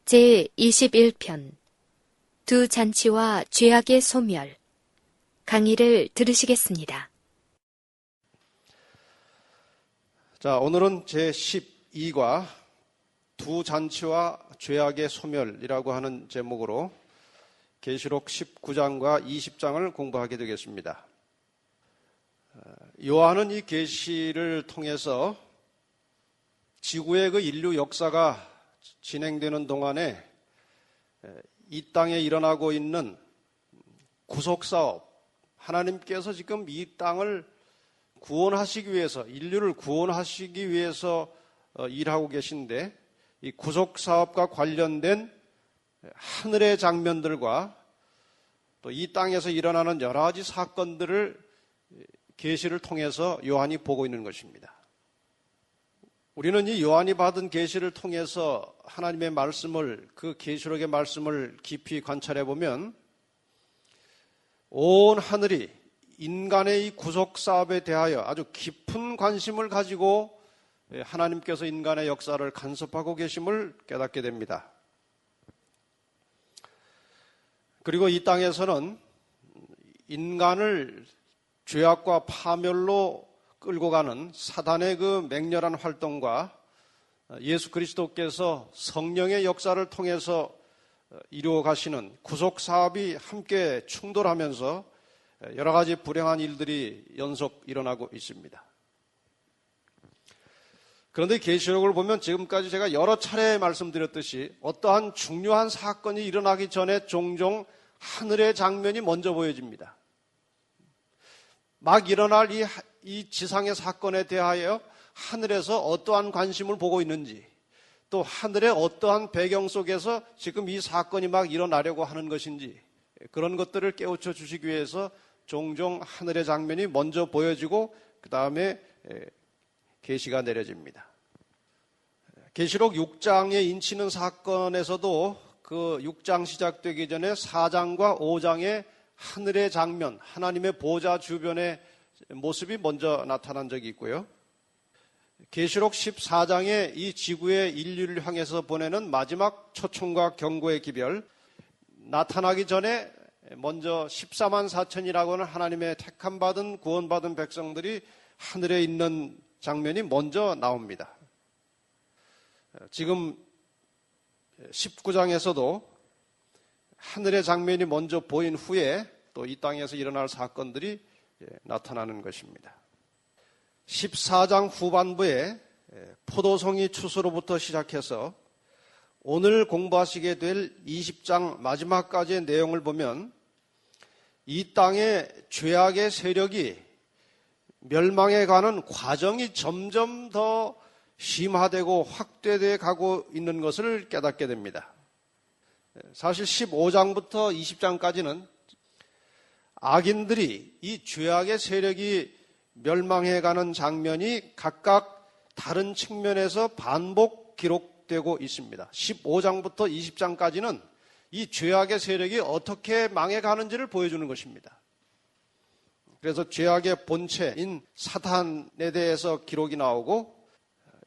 제21편 두 잔치와 죄악의 소멸. 강의를 들으시겠습니다. 자, 오늘은 제12과 두 잔치와 죄악의 소멸이라고 하는 제목으로 계시록 19장과 20장을 공부하게 되겠습니다. 요한은 이 계시를 통해서 지구의 그 인류 역사가 진행되는 동안에 이 땅에 일어나고 있는 구속사업, 하나님께서 지금 이 땅을 구원하시기 위해서, 인류를 구원하시기 위해서 일하고 계신데, 이 구속사업과 관련된 하늘의 장면들과 또 이 땅에서 일어나는 여러 가지 사건들을 계시를 통해서 요한이 보고 있는 것입니다. 우리는 이 요한이 받은 계시를 통해서 하나님의 말씀을, 그 계시록의 말씀을 깊이 관찰해 보면 온 하늘이 인간의 이 구속 사업에 대하여 아주 깊은 관심을 가지고 하나님께서 인간의 역사를 간섭하고 계심을 깨닫게 됩니다. 그리고 이 땅에서는 인간을 죄악과 파멸로 끌고 가는 사단의 그 맹렬한 활동과 예수 그리스도께서 성령의 역사를 통해서 이루어 가시는 구속 사업이 함께 충돌하면서 여러 가지 불행한 일들이 연속 일어나고 있습니다. 그런데 계시록을 보면 지금까지 제가 여러 차례 말씀드렸듯이 어떠한 중요한 사건이 일어나기 전에 종종 하늘의 장면이 먼저 보여집니다. 막 일어날 이 지상의 사건에 대하여 하늘에서 어떠한 관심을 보고 있는지, 또 하늘의 어떠한 배경 속에서 지금 이 사건이 막 일어나려고 하는 것인지, 그런 것들을 깨우쳐 주시기 위해서 종종 하늘의 장면이 먼저 보여지고 그 다음에 계시가 내려집니다. 계시록 6장에 인치는 사건에서도 그 6장 시작되기 전에 4장과 5장의 하늘의 장면, 하나님의 보좌 주변의 모습이 먼저 나타난 적이 있고요. 계시록 14장에 이 지구의 인류를 향해서 보내는 마지막 초청과 경고의 기별, 나타나기 전에 먼저 14만 4천이라고 하는 하나님의 택함받은 구원받은 백성들이 하늘에 있는 장면이 먼저 나옵니다. 지금 19장에서도 하늘의 장면이 먼저 보인 후에 또 이 땅에서 일어날 사건들이 나타나는 것입니다. 14장 후반부에 포도송이 추수로부터 시작해서 오늘 공부하시게 될 20장 마지막까지의 내용을 보면 이 땅의 죄악의 세력이 멸망해 가는 과정이 점점 더 심화되고 확대되어 가고 있는 것을 깨닫게 됩니다. 사실 15장부터 20장까지는 악인들이 이 죄악의 세력이 멸망해가는 장면이 각각 다른 측면에서 반복 기록되고 있습니다. 15장부터 20장까지는 이 죄악의 세력이 어떻게 망해가는지를 보여주는 것입니다. 그래서 죄악의 본체인 사탄에 대해서 기록이 나오고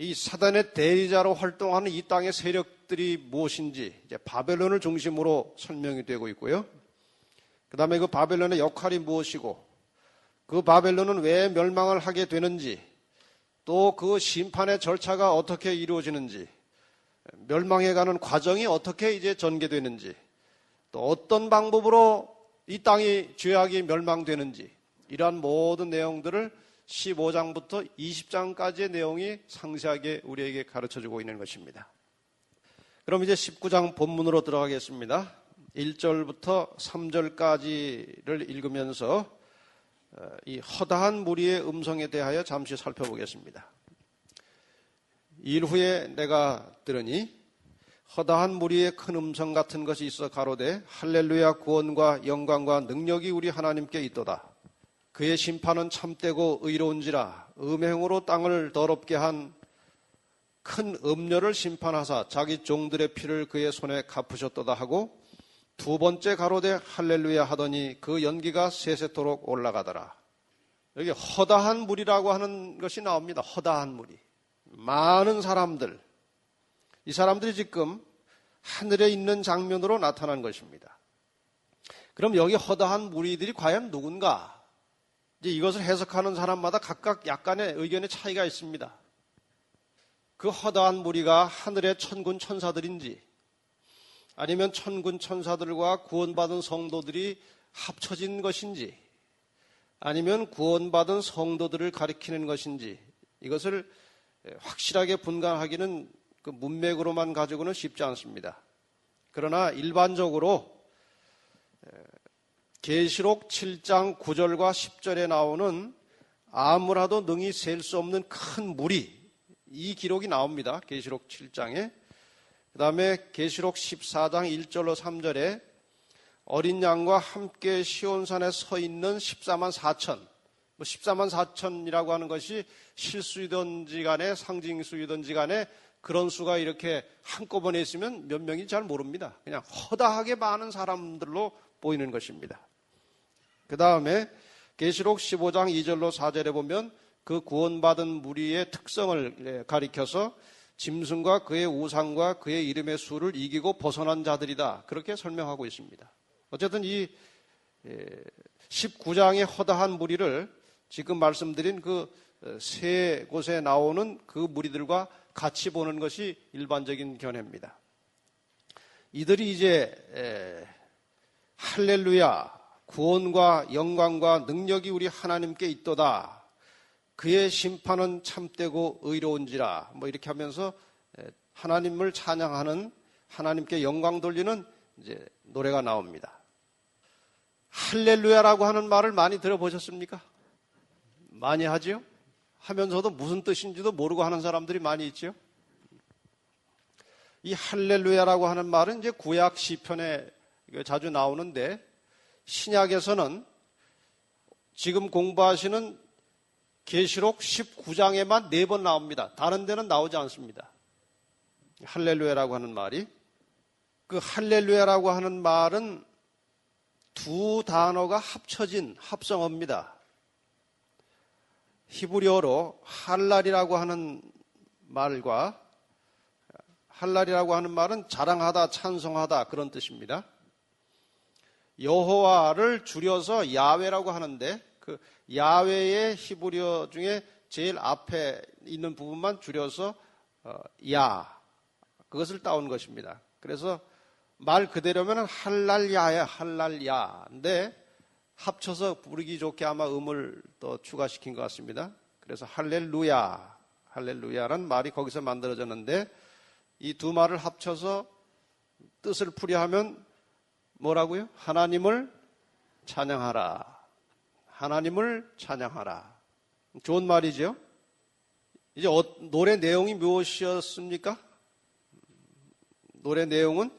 이 사단의 대리자로 활동하는 이 땅의 세력들이 무엇인지 이제 바벨론을 중심으로 설명이 되고 있고요. 그 다음에 그 바벨론의 역할이 무엇이고 그 바벨론은 왜 멸망을 하게 되는지, 또 그 심판의 절차가 어떻게 이루어지는지, 멸망해가는 과정이 어떻게 이제 전개되는지, 또 어떤 방법으로 이 땅이 죄악이 멸망되는지, 이러한 모든 내용들을 15장부터 20장까지의 내용이 상세하게 우리에게 가르쳐주고 있는 것입니다. 그럼 이제 19장 본문으로 들어가겠습니다. 1절부터 3절까지를 읽으면서 이 허다한 무리의 음성에 대하여 잠시 살펴보겠습니다. 일 후에 내가 들으니 허다한 무리의 큰 음성 같은 것이 있어 가로되 할렐루야, 구원과 영광과 능력이 우리 하나님께 있도다. 그의 심판은 참되고 의로운지라. 음행으로 땅을 더럽게 한 큰 음녀를 심판하사 자기 종들의 피를 그의 손에 갚으셨도다 하고, 두 번째 가로되 할렐루야 하더니 그 연기가 세세토록 올라가더라. 여기 허다한 무리라고 하는 것이 나옵니다. 허다한 무리. 많은 사람들, 이 사람들이 지금 하늘에 있는 장면으로 나타난 것입니다. 그럼 여기 허다한 무리들이 과연 누군가? 이제 이것을 해석하는 사람마다 각각 약간의 의견의 차이가 있습니다. 그 허다한 무리가 하늘의 천군 천사들인지 아니면 천군 천사들과 구원받은 성도들이 합쳐진 것인지 아니면 구원받은 성도들을 가리키는 것인지 이것을 확실하게 분간하기는 그 문맥으로만 가지고는 쉽지 않습니다. 그러나 일반적으로 계시록 7장 9절과 10절에 나오는 아무라도 능히 셀 수 없는 큰 무리 이 기록이 나옵니다. 계시록 7장에. 그 다음에 계시록 14장 1절로 3절에 어린 양과 함께 시온산에 서 있는 14만 4천 14만 4천이라고 하는 것이 실수이든지 간에 상징수이든지 간에 그런 수가 이렇게 한꺼번에 있으면 몇 명인지 잘 모릅니다. 그냥 허다하게 많은 사람들로 보이는 것입니다. 그 다음에 계시록 15장 2절로 4절에 보면 그 구원받은 무리의 특성을 가리켜서 짐승과 그의 우상과 그의 이름의 수를 이기고 벗어난 자들이다. 그렇게 설명하고 있습니다. 어쨌든 이 19장의 허다한 무리를 지금 말씀드린 그 세 곳에 나오는 그 무리들과 같이 보는 것이 일반적인 견해입니다. 이들이 이제 할렐루야 구원과 영광과 능력이 우리 하나님께 있도다. 그의 심판은 참되고 의로운지라. 이렇게 하면서 하나님을 찬양하는 하나님께 영광 돌리는 이제 노래가 나옵니다. 할렐루야라고 하는 말을 많이 들어보셨습니까? 많이 하지요? 하면서도 무슨 뜻인지도 모르고 하는 사람들이 많이 있죠. 이 할렐루야라고 하는 말은 이제 구약 시편에 자주 나오는데 신약에서는 지금 공부하시는 계시록 19장에만 4번 나옵니다. 다른 데는 나오지 않습니다. 할렐루야라고 하는 말이. 그 할렐루야라고 하는 말은 두 단어가 합쳐진 합성어입니다. 히브리어로 할랄이라고 하는 말과 할랄이라고 하는 말은 자랑하다, 찬송하다 그런 뜻입니다. 여호와를 줄여서 야훼라고 하는데 그 야훼의 히브리어 중에 제일 앞에 있는 부분만 줄여서 야 그것을 따온 것입니다. 그래서 말 그대로면 할랄야야 할랄야인데 합쳐서 부르기 좋게 아마 음을 또 추가시킨 것 같습니다. 그래서 할렐루야 할렐루야라는 말이 거기서 만들어졌는데 이 두 말을 합쳐서 뜻을 풀이하면 뭐라고요? 하나님을 찬양하라. 하나님을 찬양하라. 좋은 말이죠. 이제 노래 내용이 무엇이었습니까? 노래 내용은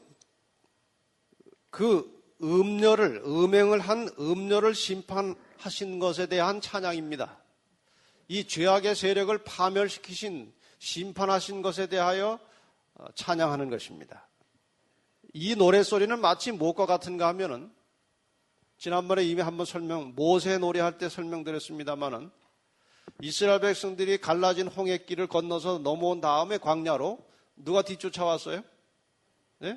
그 음행을 한 음녀를 심판하신 것에 대한 찬양입니다. 이 죄악의 세력을 파멸시키신 심판하신 것에 대하여 찬양하는 것입니다. 이 노래소리는 마치 무엇과 같은가 하면은 지난번에 이미 한번 모세 노래할 때 설명드렸습니다마는 이스라엘 백성들이 갈라진 홍해길을 건너서 넘어온 다음에 광야로 누가 뒤쫓아왔어요? 네?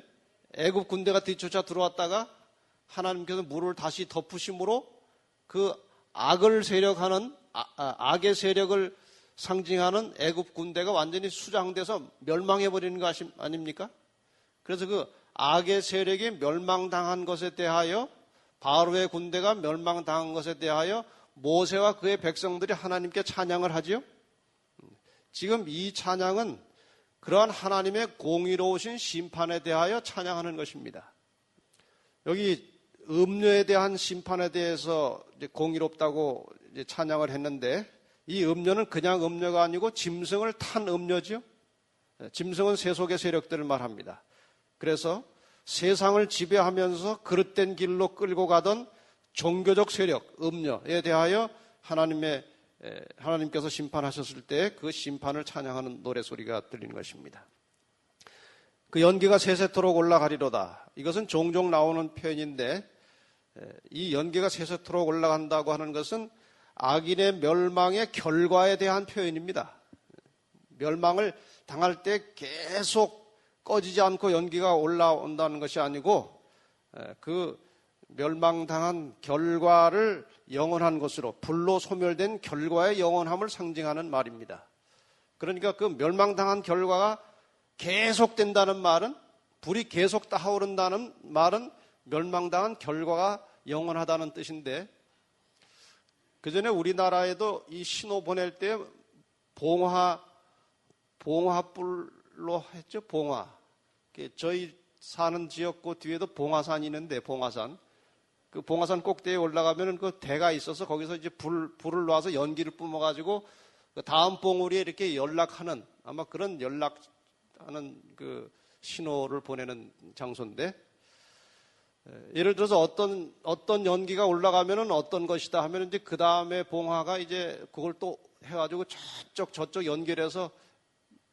애굽 군대가 뒤쫓아 들어왔다가 하나님께서 물을 다시 덮으심으로 그 악의 세력을 상징하는 애굽 군대가 완전히 수장돼서 멸망해버리는 거 아닙니까? 그래서 그 악의 세력이 멸망당한 것에 대하여 바로의 군대가 멸망당한 것에 대하여 모세와 그의 백성들이 하나님께 찬양을 하지요. 지금 이 찬양은 그러한 하나님의 공의로우신 심판에 대하여 찬양하는 것입니다. 여기 음녀에 대한 심판에 대해서 이제 공의롭다고 이제 찬양을 했는데 이 음녀는 그냥 음녀가 아니고 짐승을 탄 음녀죠. 짐승은 세속의 세력들을 말합니다. 그래서 세상을 지배하면서 그릇된 길로 끌고 가던 종교적 세력, 음녀에 대하여 하나님께서 심판하셨을 때 그 심판을 찬양하는 노래소리가 들리는 것입니다. 그 연기가 세세토록 올라가리로다. 이것은 종종 나오는 표현인데 이 연기가 세세토록 올라간다고 하는 것은 악인의 멸망의 결과에 대한 표현입니다. 멸망을 당할 때 계속 꺼지지 않고 연기가 올라온다는 것이 아니고 그 멸망당한 결과를 영원한 것으로, 불로 소멸된 결과의 영원함을 상징하는 말입니다. 그러니까 그 멸망당한 결과가 계속된다는 말은, 불이 계속 타오른다는 말은 멸망당한 결과가 영원하다는 뜻인데, 그 전에 우리나라에도 이 신호 보낼 때 봉화불로 했죠. 봉화. 저희 사는 지역구 뒤에도 봉화산이 있는데, 봉화산. 그 봉화산 꼭대기에 올라가면은 그 대가 있어서 거기서 이제 불을 놔서 연기를 뿜어가지고 그 다음 봉우리에 이렇게 연락하는, 아마 그런 연락하는 그 신호를 보내는 장소인데, 예를 들어서 어떤 연기가 올라가면은 어떤 것이다 하면 이제 그 다음에 봉화가 이제 그걸 또 해가지고 저쪽 연결해서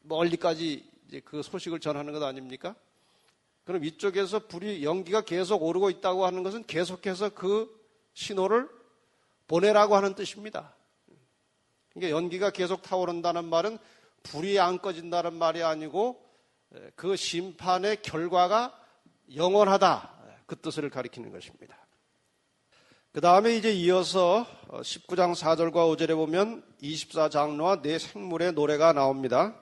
멀리까지 이제 그 소식을 전하는 것 아닙니까? 그럼 이쪽에서 불이, 연기가 계속 오르고 있다고 하는 것은 계속해서 그 신호를 보내라고 하는 뜻입니다. 그러니까 연기가 계속 타오른다는 말은 불이 안 꺼진다는 말이 아니고 그 심판의 결과가 영원하다, 그 뜻을 가리키는 것입니다. 그 다음에 이제 이어서 19장 4절과 5절에 보면 24장로와 네 생물의 노래가 나옵니다.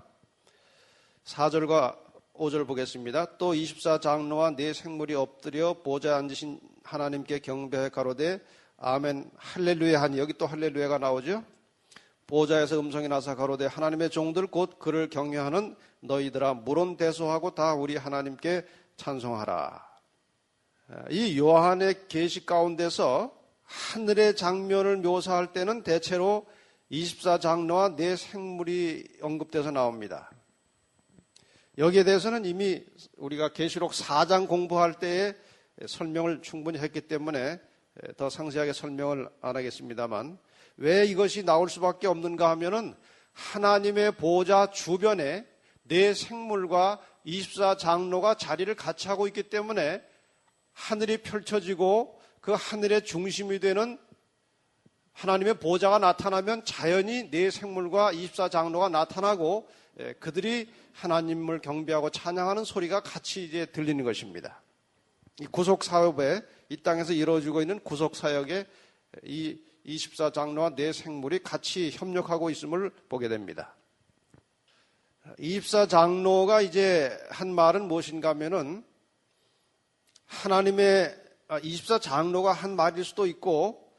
4절과 5절 보겠습니다. 또 24장로와 네 생물이 엎드려 보좌에 앉으신 하나님께 경배해 가로되 아멘 할렐루야 하니, 여기 또 할렐루야가 나오죠. 보좌에서 음성이 나서 가로되 하나님의 종들 곧 그를 경외하는 너희들아 물론 대소하고 다 우리 하나님께 찬송하라. 이 요한의 계시 가운데서 하늘의 장면을 묘사할 때는 대체로 24장로와 네 생물이 언급돼서 나옵니다. 여기에 대해서는 이미 우리가 계시록 4장 공부할 때에 설명을 충분히 했기 때문에 더 상세하게 설명을 안 하겠습니다만, 왜 이것이 나올 수밖에 없는가 하면은 하나님의 보좌 주변에 네 생물과 24장로가 자리를 같이 하고 있기 때문에 하늘이 펼쳐지고 그 하늘의 중심이 되는 하나님의 보좌가 나타나면 자연히 네 생물과 24장로가 나타나고 그들이 하나님을 경배하고 찬양하는 소리가 같이 이제 들리는 것입니다. 이 구속 사업에, 이 땅에서 이루어지고 있는 구속 사역에 이 24장로와 네 생물이 같이 협력하고 있음을 보게 됩니다. 24장로가 이제 한 말은 무엇인가 하면은 하나님의 24장로가 한 말일 수도 있고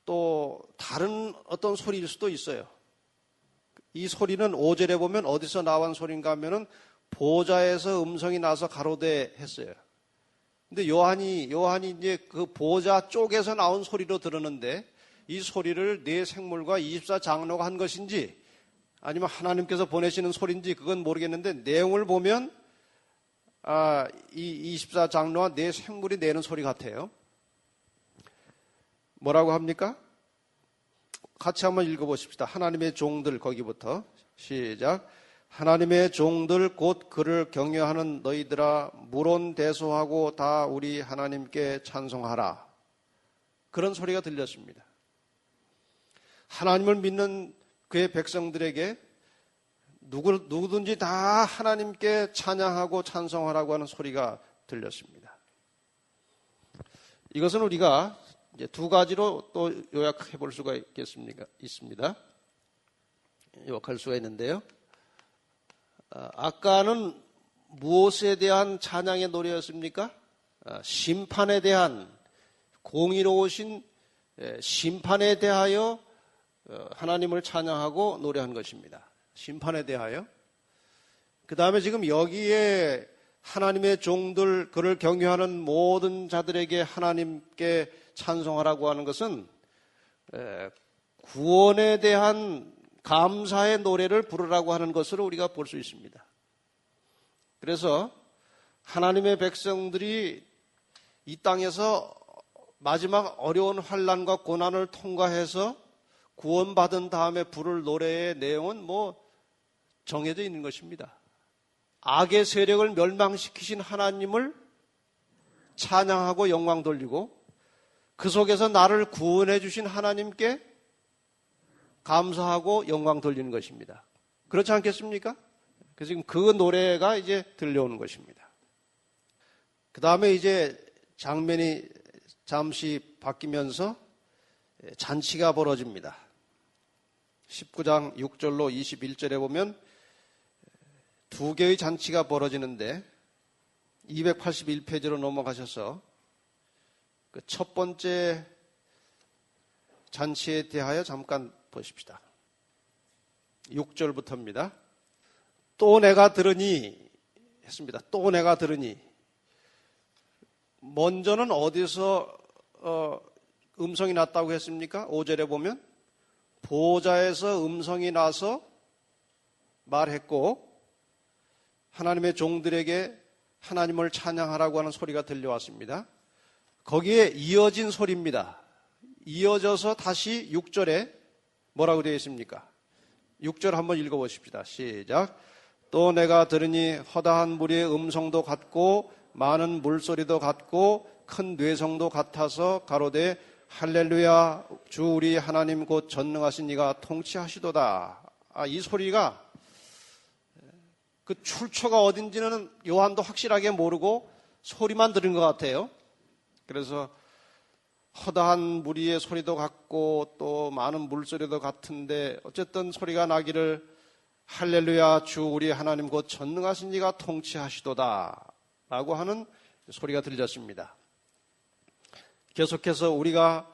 또 다른 어떤 소리일 수도 있어요. 이 소리는 5절에 보면 어디서 나온 소리인가 하면은 보좌에서 음성이 나서 가로되 했어요. 근데 요한이 이제 그 보좌 쪽에서 나온 소리로 들었는데 이 소리를 네 생물과 24장로가 한 것인지 아니면 하나님께서 보내시는 소리인지 그건 모르겠는데 내용을 보면 이 24장로와 네 생물이 내는 소리 같아요. 뭐라고 합니까? 같이 한번 읽어보십시다. 하나님의 종들, 거기부터 시작. 하나님의 종들 곧 그를 경외하는 너희들아 물론 대소하고 다 우리 하나님께 찬송하라. 그런 소리가 들렸습니다. 하나님을 믿는 그의 백성들에게 누구든지 다 하나님께 찬양하고 찬송하라고 하는 소리가 들렸습니다. 이것은 우리가 이제 두 가지로 또 요약해 볼 수가 있습니다. 요약할 수가 있는데요. 아까는 무엇에 대한 찬양의 노래였습니까? 심판에 대한, 공의로우신 심판에 대하여 하나님을 찬양하고 노래한 것입니다. 심판에 대하여. 그 다음에 지금 여기에 하나님의 종들, 그를 경외하는 모든 자들에게 하나님께 찬송하라고 하는 것은 구원에 대한 감사의 노래를 부르라고 하는 것으로 우리가 볼 수 있습니다. 그래서 하나님의 백성들이 이 땅에서 마지막 어려운 환난과 고난을 통과해서 구원받은 다음에 부를 노래의 내용은 정해져 있는 것입니다. 악의 세력을 멸망시키신 하나님을 찬양하고 영광 돌리고 그 속에서 나를 구원해 주신 하나님께 감사하고 영광 돌리는 것입니다. 그렇지 않겠습니까? 그래서 지금 그 노래가 이제 들려오는 것입니다. 그 다음에 이제 장면이 잠시 바뀌면서 잔치가 벌어집니다. 19장 6절로 21절에 보면 두 개의 잔치가 벌어지는데 281페이지로 넘어가셔서 그 첫 번째 잔치에 대하여 잠깐 보십시다. 6절부터입니다. 또 내가 들으니 했습니다. 또 내가 들으니. 먼저는 어디서 음성이 났다고 했습니까? 5절에 보면 보좌에서 음성이 나서 말했고 하나님의 종들에게 하나님을 찬양하라고 하는 소리가 들려왔습니다. 거기에 이어진 소리입니다. 이어져서 다시 6절에 뭐라고 되어 있습니까? 6절 한번 읽어보십시다. 시작. 또 내가 들으니 허다한 무리의 음성도 같고 많은 물소리도 같고 큰 뇌성도 같아서 가로되 할렐루야 주 우리 하나님 곧 전능하신 이가 통치하시도다. 이 소리가 그 출처가 어딘지는 요한도 확실하게 모르고 소리만 들은 것 같아요. 그래서 허다한 무리의 소리도 같고 또 많은 물소리도 같은데 어쨌든 소리가 나기를 할렐루야 주 우리 하나님 곧 전능하신 이가 통치하시도다 라고 하는 소리가 들렸습니다. 계속해서 우리가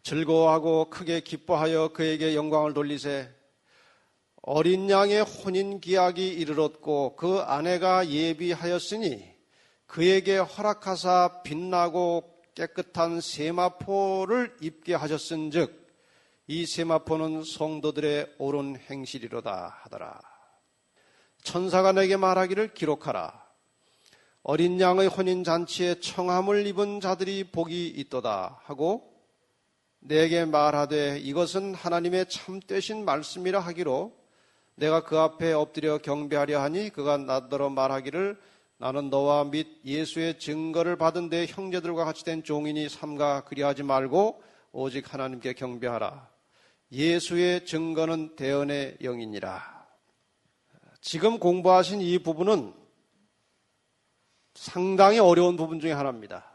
즐거워하고 크게 기뻐하여 그에게 영광을 돌리세. 어린 양의 혼인 기약이 이르렀고 그 아내가 예비하였으니 그에게 허락하사 빛나고 깨끗한 세마포를 입게 하셨은즉 이 세마포는 성도들의 옳은 행실이로다 하더라. 천사가 내게 말하기를 기록하라. 어린 양의 혼인 잔치에 청함을 입은 자들이 복이 있도다 하고 내게 말하되 이것은 하나님의 참되신 말씀이라 하기로 내가 그 앞에 엎드려 경배하려 하니 그가 나더러 말하기를 나는 너와 및 예수의 증거를 받은 내 형제들과 같이 된 종이니 삼가 그리하지 말고 오직 하나님께 경배하라. 예수의 증거는 대언의 영이니라. 지금 공부하신 이 부분은 상당히 어려운 부분 중에 하나입니다.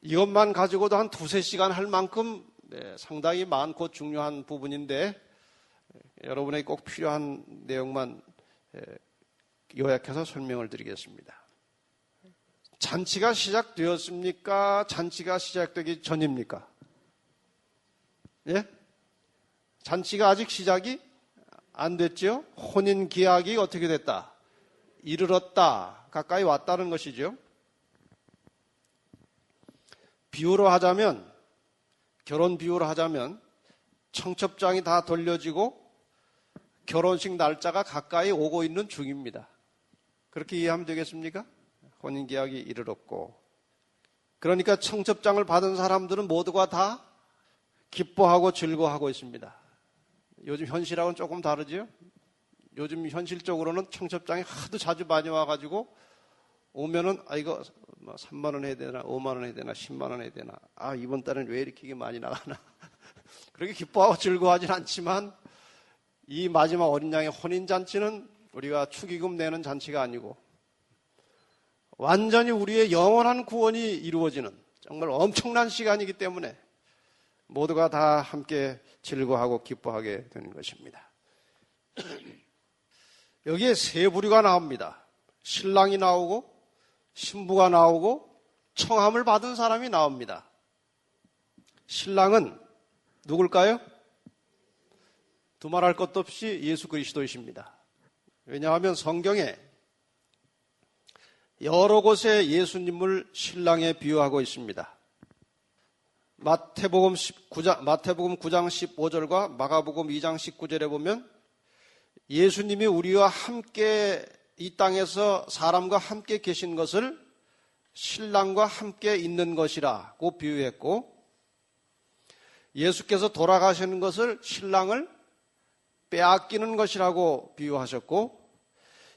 이것만 가지고도 한 두세 시간 할 만큼 상당히 많고 중요한 부분인데 여러분에게 꼭 필요한 내용만 요약해서 설명을 드리겠습니다. 잔치가 시작되었습니까? 잔치가 시작되기 전입니까? 예? 잔치가 아직 시작이 안 됐죠? 혼인 기약이 어떻게 됐다? 이르렀다. 가까이 왔다는 것이죠. 비유로 하자면, 결혼 비유로 하자면 청첩장이 다 돌려지고 결혼식 날짜가 가까이 오고 있는 중입니다. 그렇게 이해하면 되겠습니까? 혼인계약이 이르렀고. 그러니까 청첩장을 받은 사람들은 모두가 다 기뻐하고 즐거워하고 있습니다. 요즘 현실하고는 조금 다르죠? 요즘 현실적으로는 청첩장이 하도 자주 많이 와가지고 오면은 이거 3만 원 해야 되나 5만 원 해야 되나 10만 원 해야 되나 이번 달엔 왜 이렇게 많이 나가나 그렇게 기뻐하고 즐거워하진 않지만 이 마지막 어린 양의 혼인잔치는 우리가 축의금 내는 잔치가 아니고 완전히 우리의 영원한 구원이 이루어지는 정말 엄청난 시간이기 때문에 모두가 다 함께 즐거워하고 기뻐하게 되는 것입니다. 여기에 세 부류가 나옵니다. 신랑이 나오고 신부가 나오고 청함을 받은 사람이 나옵니다. 신랑은 누굴까요? 두말할 것도 없이 예수 그리스도이십니다. 왜냐하면 성경에 여러 곳에 예수님을 신랑에 비유하고 있습니다. 마태복음 9장 15절과 마가복음 2장 19절에 보면 예수님이 우리와 함께 이 땅에서 사람과 함께 계신 것을 신랑과 함께 있는 것이라고 비유했고 예수께서 돌아가시는 것을 신랑을 빼앗기는 것이라고 비유하셨고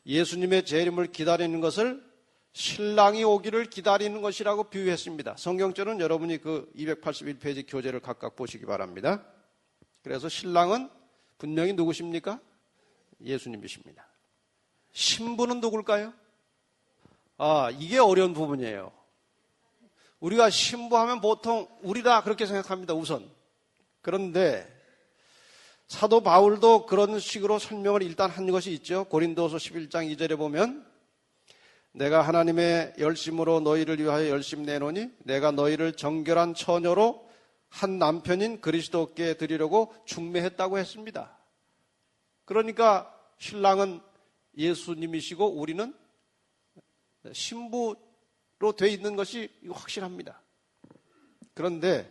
예수님의 재림을 기다리는 것을 신랑이 오기를 기다리는 것이라고 비유했습니다. 성경절은 여러분이 그 281페이지 교재를 각각 보시기 바랍니다. 그래서 신랑은 분명히 누구십니까? 예수님이십니다. 신부는 누굴까요? 이게 어려운 부분이에요. 우리가 신부하면 보통 우리다 그렇게 생각합니다, 우선. 그런데 사도 바울도 그런 식으로 설명을 일단 한 것이 있죠. 고린도서 11장 2절에 보면 내가 하나님의 열심으로 너희를 위하여 열심 내노니 내가 너희를 정결한 처녀로 한 남편인 그리스도께 드리려고 중매했다고 했습니다. 그러니까 신랑은 예수님이시고 우리는 신부로 돼 있는 것이 확실합니다. 그런데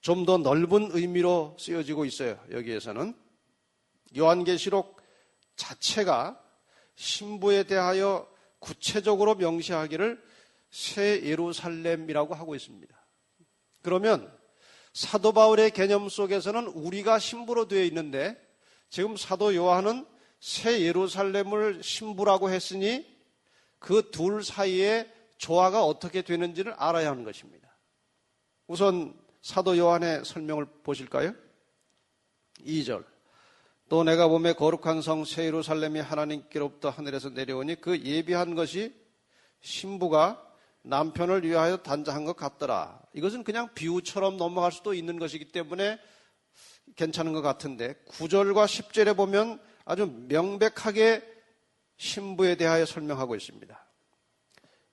좀 더 넓은 의미로 쓰여지고 있어요. 여기에서는 요한계시록 자체가 신부에 대하여 구체적으로 명시하기를 새 예루살렘이라고 하고 있습니다. 그러면 사도 바울의 개념 속에서는 우리가 신부로 되어 있는데 지금 사도 요한은 새 예루살렘을 신부라고 했으니 그 둘 사이에 조화가 어떻게 되는지를 알아야 하는 것입니다. 우선 사도 요한의 설명을 보실까요? 2절. 또 내가 보매 거룩한 성 새 예루살렘이 하나님께로부터 하늘에서 내려오니 그 예비한 것이 신부가 남편을 위하여 단장한 것 같더라. 이것은 그냥 비유처럼 넘어갈 수도 있는 것이기 때문에 괜찮은 것 같은데 9절과 10절에 보면 아주 명백하게 신부에 대하여 설명하고 있습니다.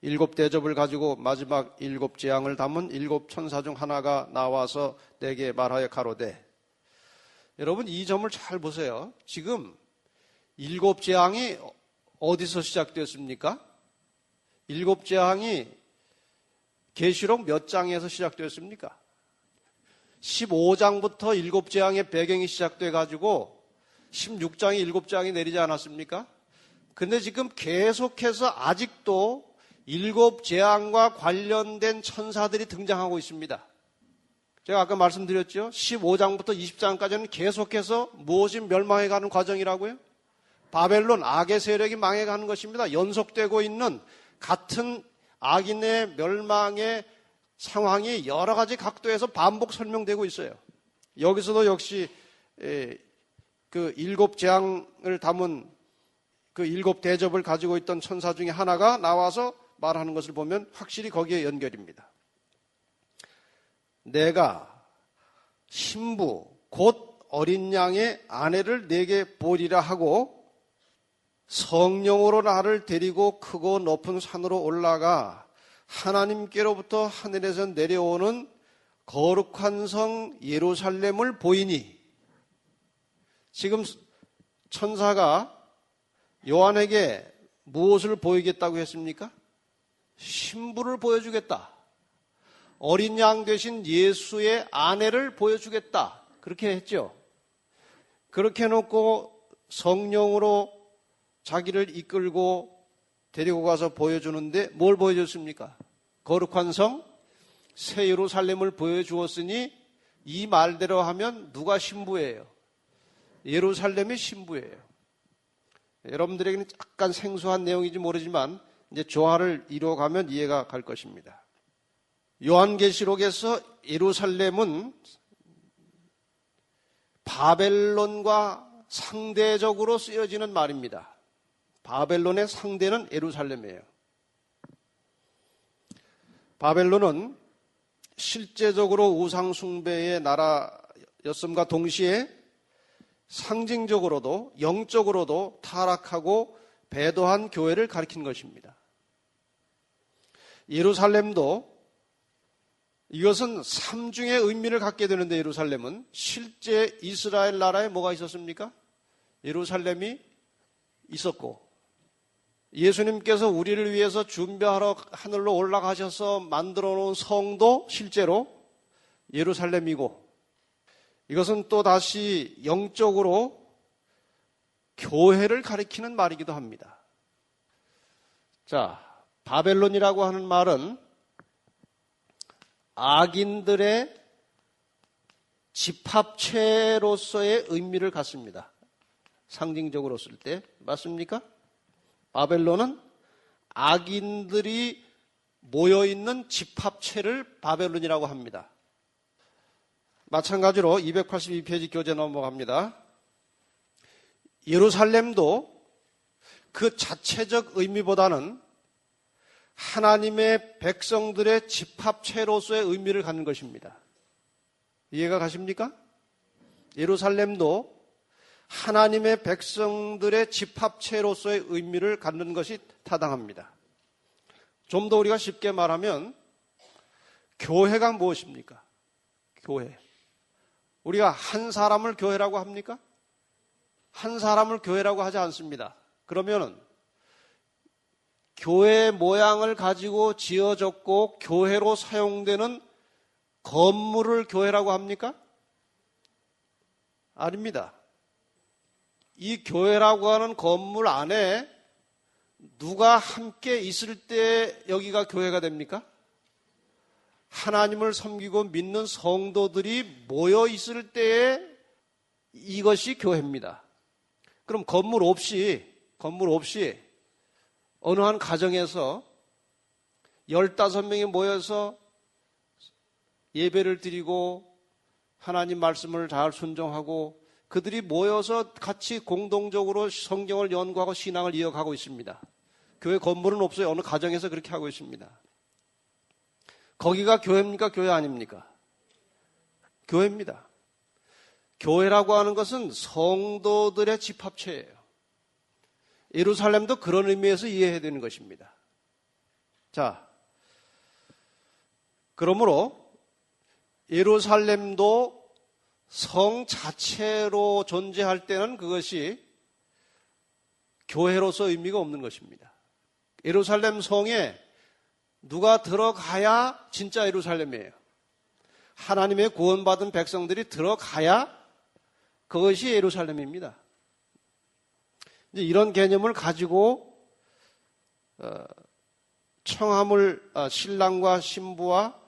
7 대접을 가지고 마지막 7 재앙을 담은 7 천사 중 하나가 나와서 내게 말하여 가로되. 여러분 이 점을 잘 보세요. 지금 7 재앙이 어디서 시작되었습니까? 7 재앙이 계시록 몇 장에서 시작되었습니까? 15장부터 7 재앙의 배경이 시작돼 가지고 16장에 7 재앙이 내리지 않았습니까? 근데 지금 계속해서 아직도 7 재앙과 관련된 천사들이 등장하고 있습니다. 제가 아까 말씀드렸죠. 15장부터 20장까지는 계속해서 무엇이 멸망해가는 과정이라고요? 바벨론 악의 세력이 망해가는 것입니다. 연속되고 있는 같은 악인의 멸망의 상황이 여러 가지 각도에서 반복 설명되고 있어요. 여기서도 역시 그 7 재앙을 담은 그 7 대접을 가지고 있던 천사 중에 하나가 나와서 말하는 것을 보면 확실히 거기에 연결입니다. 내가 신부 곧 어린 양의 아내를 내게 보리라 하고 성령으로 나를 데리고 크고 높은 산으로 올라가 하나님께로부터 하늘에서 내려오는 거룩한 성 예루살렘을 보이니. 지금 천사가 요한에게 무엇을 보이겠다고 했습니까? 신부를 보여주겠다. 어린 양 되신 예수의 아내를 보여주겠다. 그렇게 했죠. 그렇게 해놓고 성령으로 자기를 이끌고 데리고 가서 보여주는데 뭘 보여줬습니까? 거룩한 성 새 예루살렘을 보여주었으니 이 말대로 하면 누가 신부예요? 예루살렘이 신부예요. 여러분들에게는 약간 생소한 내용인지 모르지만 이제 조화를 이루어가면 이해가 갈 것입니다. 요한계시록에서 예루살렘은 바벨론과 상대적으로 쓰여지는 말입니다. 바벨론의 상대는 예루살렘이에요. 바벨론은 실제적으로 우상숭배의 나라였음과 동시에 상징적으로도 영적으로도 타락하고 배도한 교회를 가리킨 것입니다. 예루살렘도 이것은 삼중의 의미를 갖게 되는데 예루살렘은 실제 이스라엘 나라에 뭐가 있었습니까? 예루살렘이 있었고 예수님께서 우리를 위해서 준비하러 하늘로 올라가셔서 만들어 놓은 성도 실제로 예루살렘이고 이것은 또 다시 영적으로 교회를 가리키는 말이기도 합니다. 자, 바벨론이라고 하는 말은 악인들의 집합체로서의 의미를 갖습니다. 상징적으로 쓸 때 맞습니까? 바벨론은 악인들이 모여있는 집합체를 바벨론이라고 합니다. 마찬가지로 282페이지 교재 넘어갑니다. 예루살렘도 그 자체적 의미보다는 하나님의 백성들의 집합체로서의 의미를 갖는 것입니다. 이해가 가십니까? 예루살렘도 하나님의 백성들의 집합체로서의 의미를 갖는 것이 타당합니다. 좀 더 우리가 쉽게 말하면 교회가 무엇입니까? 교회. 우리가 한 사람을 교회라고 합니까? 한 사람을 교회라고 하지 않습니다. 그러면은 교회 모양을 가지고 지어졌고 교회로 사용되는 건물을 교회라고 합니까? 아닙니다. 이 교회라고 하는 건물 안에 누가 함께 있을 때 여기가 교회가 됩니까? 하나님을 섬기고 믿는 성도들이 모여 있을 때에 이것이 교회입니다. 그럼 건물 없이 어느 한 가정에서 15명이 모여서 예배를 드리고 하나님 말씀을 잘 순종하고 그들이 모여서 같이 공동적으로 성경을 연구하고 신앙을 이어가고 있습니다. 교회 건물은 없어요. 어느 가정에서 그렇게 하고 있습니다. 거기가 교회입니까? 교회 아닙니까? 교회입니다. 교회라고 하는 것은 성도들의 집합체예요. 예루살렘도 그런 의미에서 이해해야 되는 것입니다. 자, 그러므로 예루살렘도 성 자체로 존재할 때는 그것이 교회로서 의미가 없는 것입니다. 예루살렘 성에 누가 들어가야 진짜 예루살렘이에요. 하나님의 구원받은 백성들이 들어가야 그것이 예루살렘입니다. 이제 이런 개념을 가지고 신랑과 신부와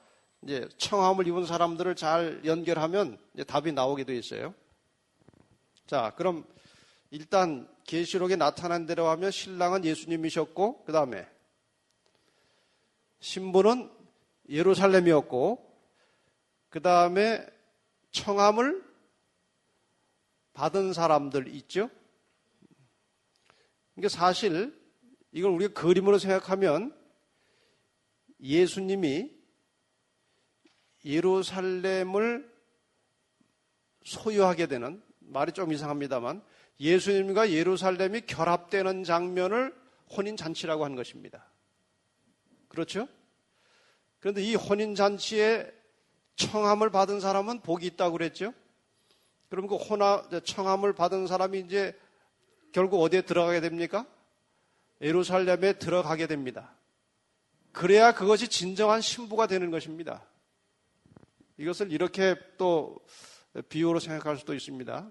이제 청함을 입은 사람들을 잘 연결하면 이제 답이 나오게 돼 있어요. 자, 그럼 일단 계시록에 나타난 대로 하면 신랑은 예수님이셨고, 그 다음에 신부는 예루살렘이었고, 그 다음에 청함을 받은 사람들 있죠? 그러니까 사실 이걸 우리가 그림으로 생각하면 예수님이 예루살렘을 소유하게 되는, 말이 좀 이상합니다만 예수님과 예루살렘이 결합되는 장면을 혼인잔치라고 하는 것입니다. 그렇죠? 그런데 이 혼인잔치에 청함을 받은 사람은 복이 있다고 그랬죠? 그럼 그 청함을 받은 사람이 이제 결국 어디에 들어가게 됩니까? 예루살렘에 들어가게 됩니다. 그래야 그것이 진정한 신부가 되는 것입니다. 이것을 이렇게 또 비유로 생각할 수도 있습니다.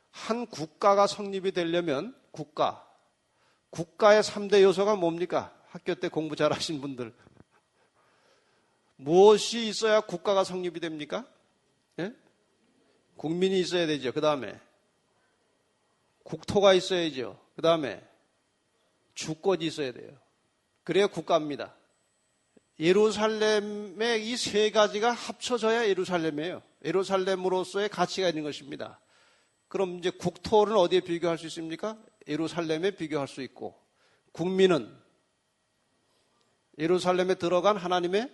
한 국가가 성립이 되려면 국가의 3대 요소가 뭡니까? 학교 때 공부 잘하신 분들. 무엇이 있어야 국가가 성립이 됩니까? 예? 국민이 있어야 되죠. 그 다음에 국토가 있어야죠. 그 다음에 주권이 있어야 돼요. 그래야 국가입니다. 예루살렘의 이 세 가지가 합쳐져야 예루살렘이에요. 예루살렘으로서의 가치가 있는 것입니다. 그럼 이제 국토는 어디에 비교할 수 있습니까? 예루살렘에 비교할 수 있고, 국민은 예루살렘에 들어간 하나님의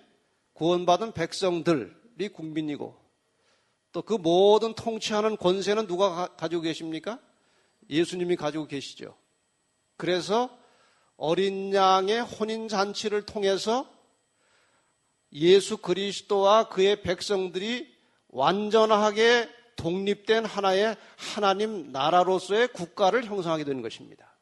구원받은 백성들이 국민이고, 또 그 모든 통치하는 권세는 누가 가지고 계십니까? 예수님이 가지고 계시죠. 그래서 어린 양의 혼인잔치를 통해서 예수 그리스도와 그의 백성들이 완전하게 독립된 하나의 하나님 나라로서의 국가를 형성하게 되는 것입니다.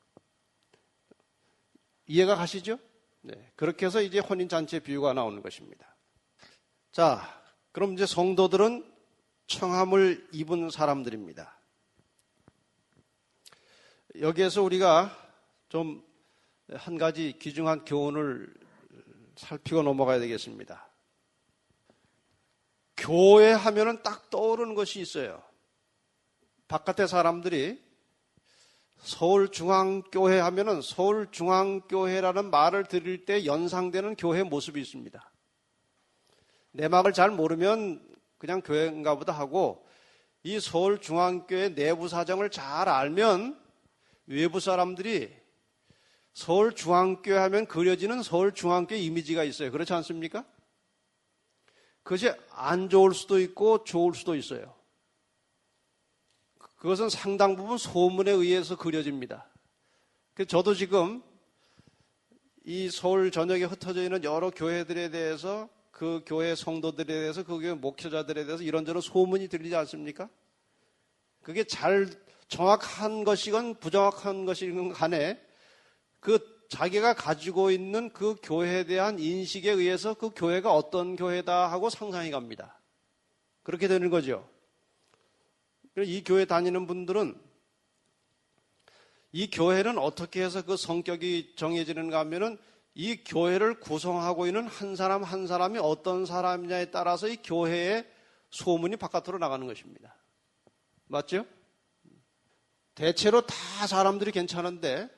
이해가 가시죠? 네, 그렇게 해서 이제 혼인잔치의 비유가 나오는 것입니다. 자, 그럼 이제 성도들은 청함을 입은 사람들입니다. 여기에서 우리가 좀 한 가지 귀중한 교훈을 살피고 넘어가야 되겠습니다. 교회 하면은 딱 떠오르는 것이 있어요. 바깥의 사람들이 서울중앙교회 하면은 서울중앙교회라는 말을 들을 때 연상되는 교회 모습이 있습니다. 내막을 잘 모르면 그냥 교회인가 보다 하고, 이 서울중앙교회 내부 사정을 잘 알면 외부 사람들이 서울중앙교회 하면 그려지는 서울중앙교회 이미지가 있어요. 그렇지 않습니까? 그것이 안 좋을 수도 있고 좋을 수도 있어요. 그것은 상당 부분 소문에 의해서 그려집니다. 저도 지금 이 서울 전역에 흩어져 있는 여러 교회들에 대해서, 그 교회 성도들에 대해서, 그 교회 목회자들에 대해서 이런저런 소문이 들리지 않습니까? 그게 잘 정확한 것이건 부정확한 것이건 간에 그 자기가 가지고 있는 그 교회에 대한 인식에 의해서 그 교회가 어떤 교회다 하고 상상해 갑니다. 그렇게 되는 거죠. 이 교회 다니는 분들은 이 교회는 어떻게 해서 그 성격이 정해지는가 하면은 이 교회를 구성하고 있는 한 사람 한 사람이 어떤 사람이냐에 따라서 이 교회의 소문이 바깥으로 나가는 것입니다. 맞죠? 대체로 다 사람들이 괜찮은데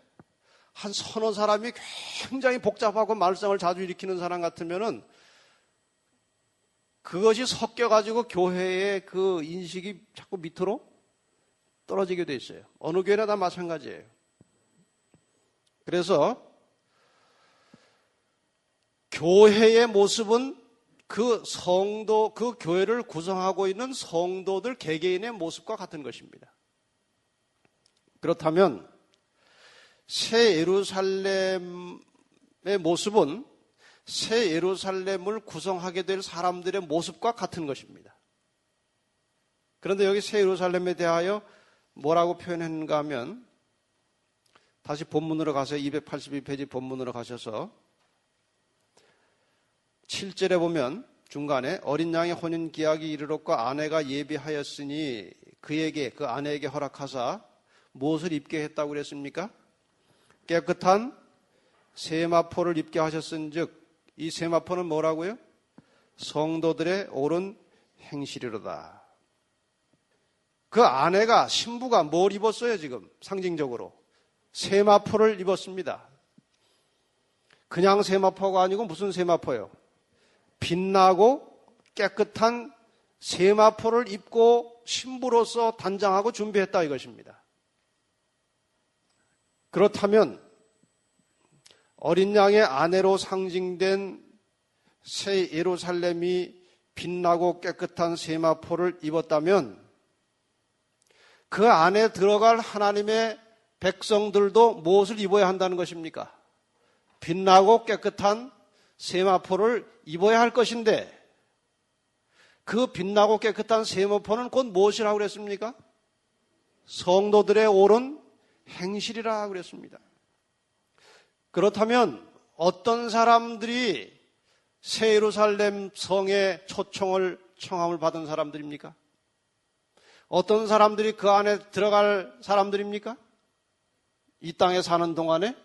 한 서너 사람이 굉장히 복잡하고 말썽을 자주 일으키는 사람 같으면은 그것이 섞여가지고 교회의 그 인식이 자꾸 밑으로 떨어지게 돼 있어요. 어느 교회나 다 마찬가지예요. 그래서 교회의 모습은 그 성도, 그 교회를 구성하고 있는 성도들 개개인의 모습과 같은 것입니다. 그렇다면 새 예루살렘의 모습은 새 예루살렘을 구성하게 될 사람들의 모습과 같은 것입니다. 그런데 여기 새 예루살렘에 대하여 뭐라고 표현했는가 하면, 다시 본문으로 가세요. 282페이지 본문으로 가셔서 7절에 보면 중간에 어린 양의 혼인 기약이 이르렀고 아내가 예비하였으니 그에게, 그 아내에게 허락하사 무엇을 입게 했다고 그랬습니까? 깨끗한 세마포를 입게 하셨은즉, 이 세마포는 뭐라고요? 성도들의 옳은 행실이로다. 그 아내가, 신부가 뭘 입었어요? 지금 상징적으로 세마포를 입었습니다. 그냥 세마포가 아니고 무슨 세마포요? 빛나고 깨끗한 세마포를 입고 신부로서 단장하고 준비했다 이것입니다. 그렇다면 어린 양의 아내로 상징된 새 예루살렘이 빛나고 깨끗한 세마포를 입었다면 그 안에 들어갈 하나님의 백성들도 무엇을 입어야 한다는 것입니까? 빛나고 깨끗한 세마포를 입어야 할 것인데, 그 빛나고 깨끗한 세마포는 곧 무엇이라고 그랬습니까? 성도들의 옳은 행실이라 그랬습니다. 그렇다면 어떤 사람들이 새 예루살렘 성의 초청을 청함을 받은 사람들입니까? 어떤 사람들이 그 안에 들어갈 사람들입니까? 이 땅에 사는 동안에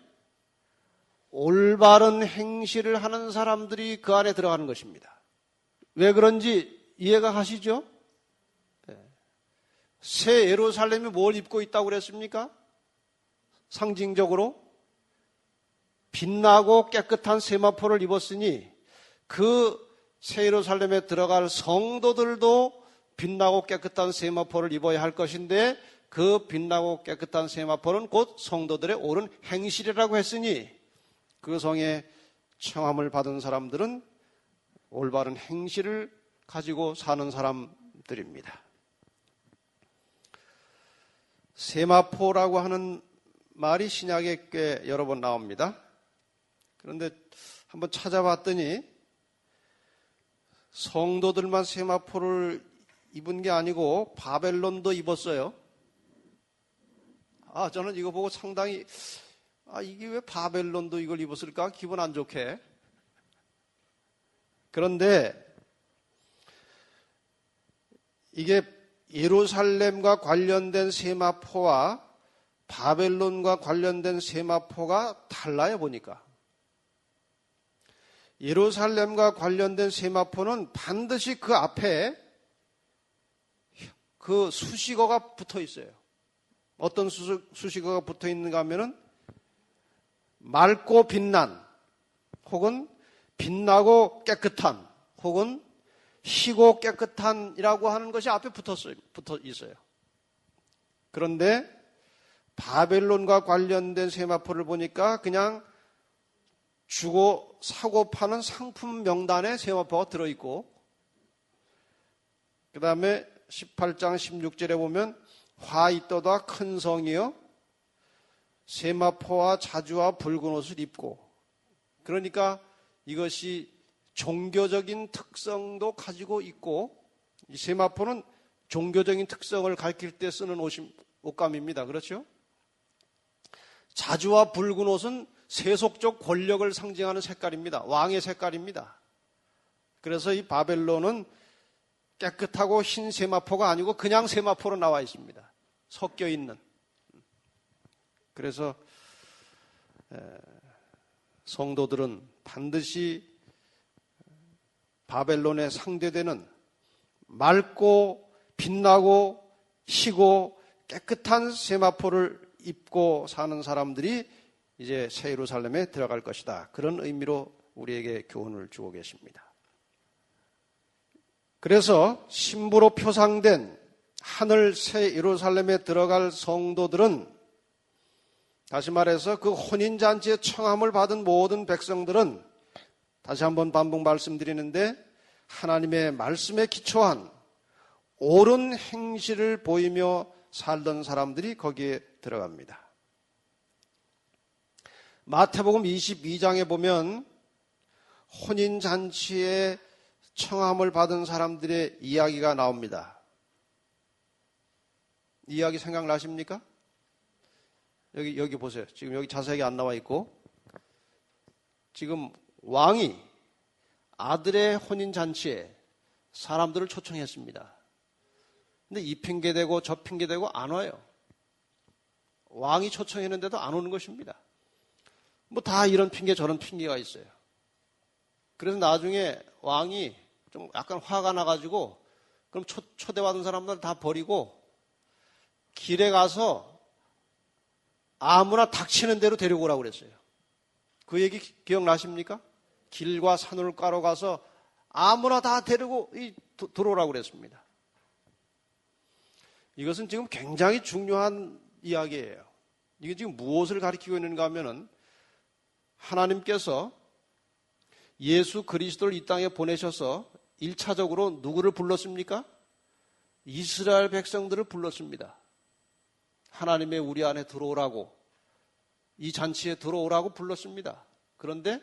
올바른 행실을 하는 사람들이 그 안에 들어가는 것입니다. 왜 그런지 이해가 가시죠? 새 예루살렘이 뭘 입고 있다고 그랬습니까? 상징적으로 빛나고 깨끗한 세마포를 입었으니 그 새 예루살렘에 들어갈 성도들도 빛나고 깨끗한 세마포를 입어야 할 것인데, 그 빛나고 깨끗한 세마포는 곧 성도들의 옳은 행실이라고 했으니 그 성에 청함을 받은 사람들은 올바른 행실을 가지고 사는 사람들입니다. 세마포라고 하는 말이 신약에 꽤 여러 번 나옵니다. 그런데 한번 찾아봤더니 성도들만 세마포를 입은 게 아니고 바벨론도 입었어요. 저는 이거 보고 상당히 이게 왜 바벨론도 이걸 입었을까? 기분 안 좋게. 그런데 이게 예루살렘과 관련된 세마포와 바벨론과 관련된 세마포가 달라요, 보니까. 예루살렘과 관련된 세마포는 반드시 그 앞에 그 수식어가 붙어 있어요. 어떤 수식어가 붙어 있는가 하면은 맑고 빛난, 혹은 빛나고 깨끗한, 혹은 희고 깨끗한이라고 하는 것이 앞에 붙어 있어요. 그런데 바벨론과 관련된 세마포를 보니까 그냥 주고 사고 파는 상품 명단에 세마포가 들어있고, 그 다음에 18장 16절에 보면 화 있도다 큰 성이여 세마포와 자주와 붉은 옷을 입고, 그러니까 이것이 종교적인 특성도 가지고 있고, 이 세마포는 종교적인 특성을 가리킬 때 쓰는 옷감입니다. 그렇죠? 자주와 붉은 옷은 세속적 권력을 상징하는 색깔입니다. 왕의 색깔입니다. 그래서 이 바벨론은 깨끗하고 흰 세마포가 아니고 그냥 세마포로 나와 있습니다. 섞여 있는. 그래서 성도들은 반드시 바벨론에 상대되는 맑고 빛나고 희고 깨끗한 세마포를 입고 사는 사람들이 이제 새 예루살렘에 들어갈 것이다. 그런 의미로 우리에게 교훈을 주고 계십니다. 그래서 신부로 표상된 하늘 새 예루살렘에 들어갈 성도들은, 다시 말해서 그 혼인잔치에 청함을 받은 모든 백성들은, 다시 한번 반복 말씀드리는데, 하나님의 말씀에 기초한 옳은 행실을 보이며 살던 사람들이 거기에 들어갑니다. 마태복음 22장에 보면 혼인잔치에 청함을 받은 사람들의 이야기가 나옵니다. 이야기 생각나십니까? 여기 보세요. 지금 여기 자세하게 안 나와 있고, 지금 왕이 아들의 혼인잔치에 사람들을 초청했습니다. 근데 이 핑계대고 저 핑계대고 안 와요. 왕이 초청했는데도 안 오는 것입니다. 뭐 다 이런 핑계 저런 핑계가 있어요. 그래서 나중에 왕이 좀 약간 화가 나가지고, 그럼 초대받은 사람들 다 버리고 길에 가서 아무나 닥치는 대로 데리고 오라고 그랬어요. 그 얘기 기억나십니까? 길과 산울가로 가서 아무나 다 데리고 들어오라고 그랬습니다. 이것은 지금 굉장히 중요한 이야기예요. 이게 지금 무엇을 가리키고 있는가 하면은, 하나님께서 예수 그리스도를 이 땅에 보내셔서 1차적으로 누구를 불렀습니까? 이스라엘 백성들을 불렀습니다. 하나님의 우리 안에 들어오라고, 이 잔치에 들어오라고 불렀습니다. 그런데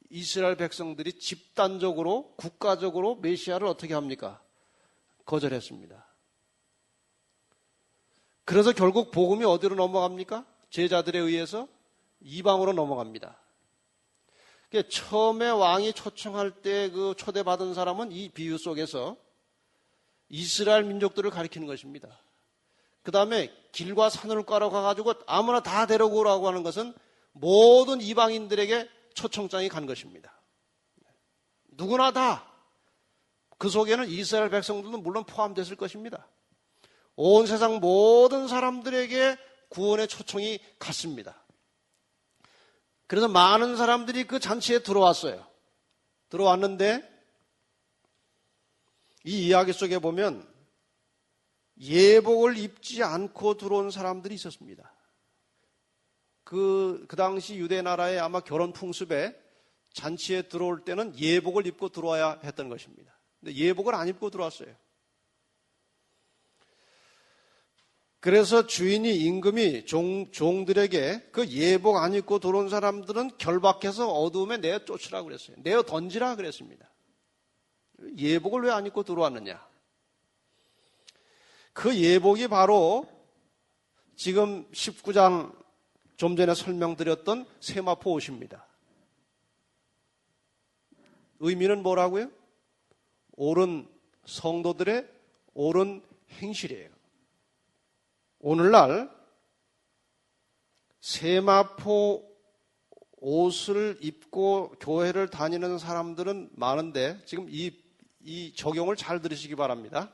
이스라엘 백성들이 집단적으로, 국가적으로 메시아를 어떻게 합니까? 거절했습니다. 그래서 결국 복음이 어디로 넘어갑니까? 제자들에 의해서 이방으로 넘어갑니다. 처음에 왕이 초청할 때 그 초대받은 사람은 이 비유 속에서 이스라엘 민족들을 가리키는 것입니다. 그 다음에 길과 산울가로 가가지고 아무나 다 데려오라고 하는 것은 모든 이방인들에게 초청장이 간 것입니다. 누구나 다. 그 속에는 이스라엘 백성들도 물론 포함됐을 것입니다. 온 세상 모든 사람들에게 구원의 초청이 갔습니다. 그래서 많은 사람들이 그 잔치에 들어왔어요. 들어왔는데 이 이야기 속에 보면 예복을 입지 않고 들어온 사람들이 있었습니다. 그 당시 유대 나라의 아마 결혼 풍습에 잔치에 들어올 때는 예복을 입고 들어와야 했던 것입니다. 근데 예복을 안 입고 들어왔어요. 그래서 주인이, 임금이 종들에게 그 예복 안 입고 들어온 사람들은 결박해서 어두움에 내어 쫓으라고 그랬어요. 내어 던지라 그랬습니다. 예복을 왜 안 입고 들어왔느냐? 그 예복이 바로 지금 19장 좀 전에 설명드렸던 세마포 옷입니다. 의미는 뭐라고요? 옳은 성도들의 옳은 행실이에요. 오늘날 세마포 옷을 입고 교회를 다니는 사람들은 많은데, 지금 이 적용을 잘 들으시기 바랍니다.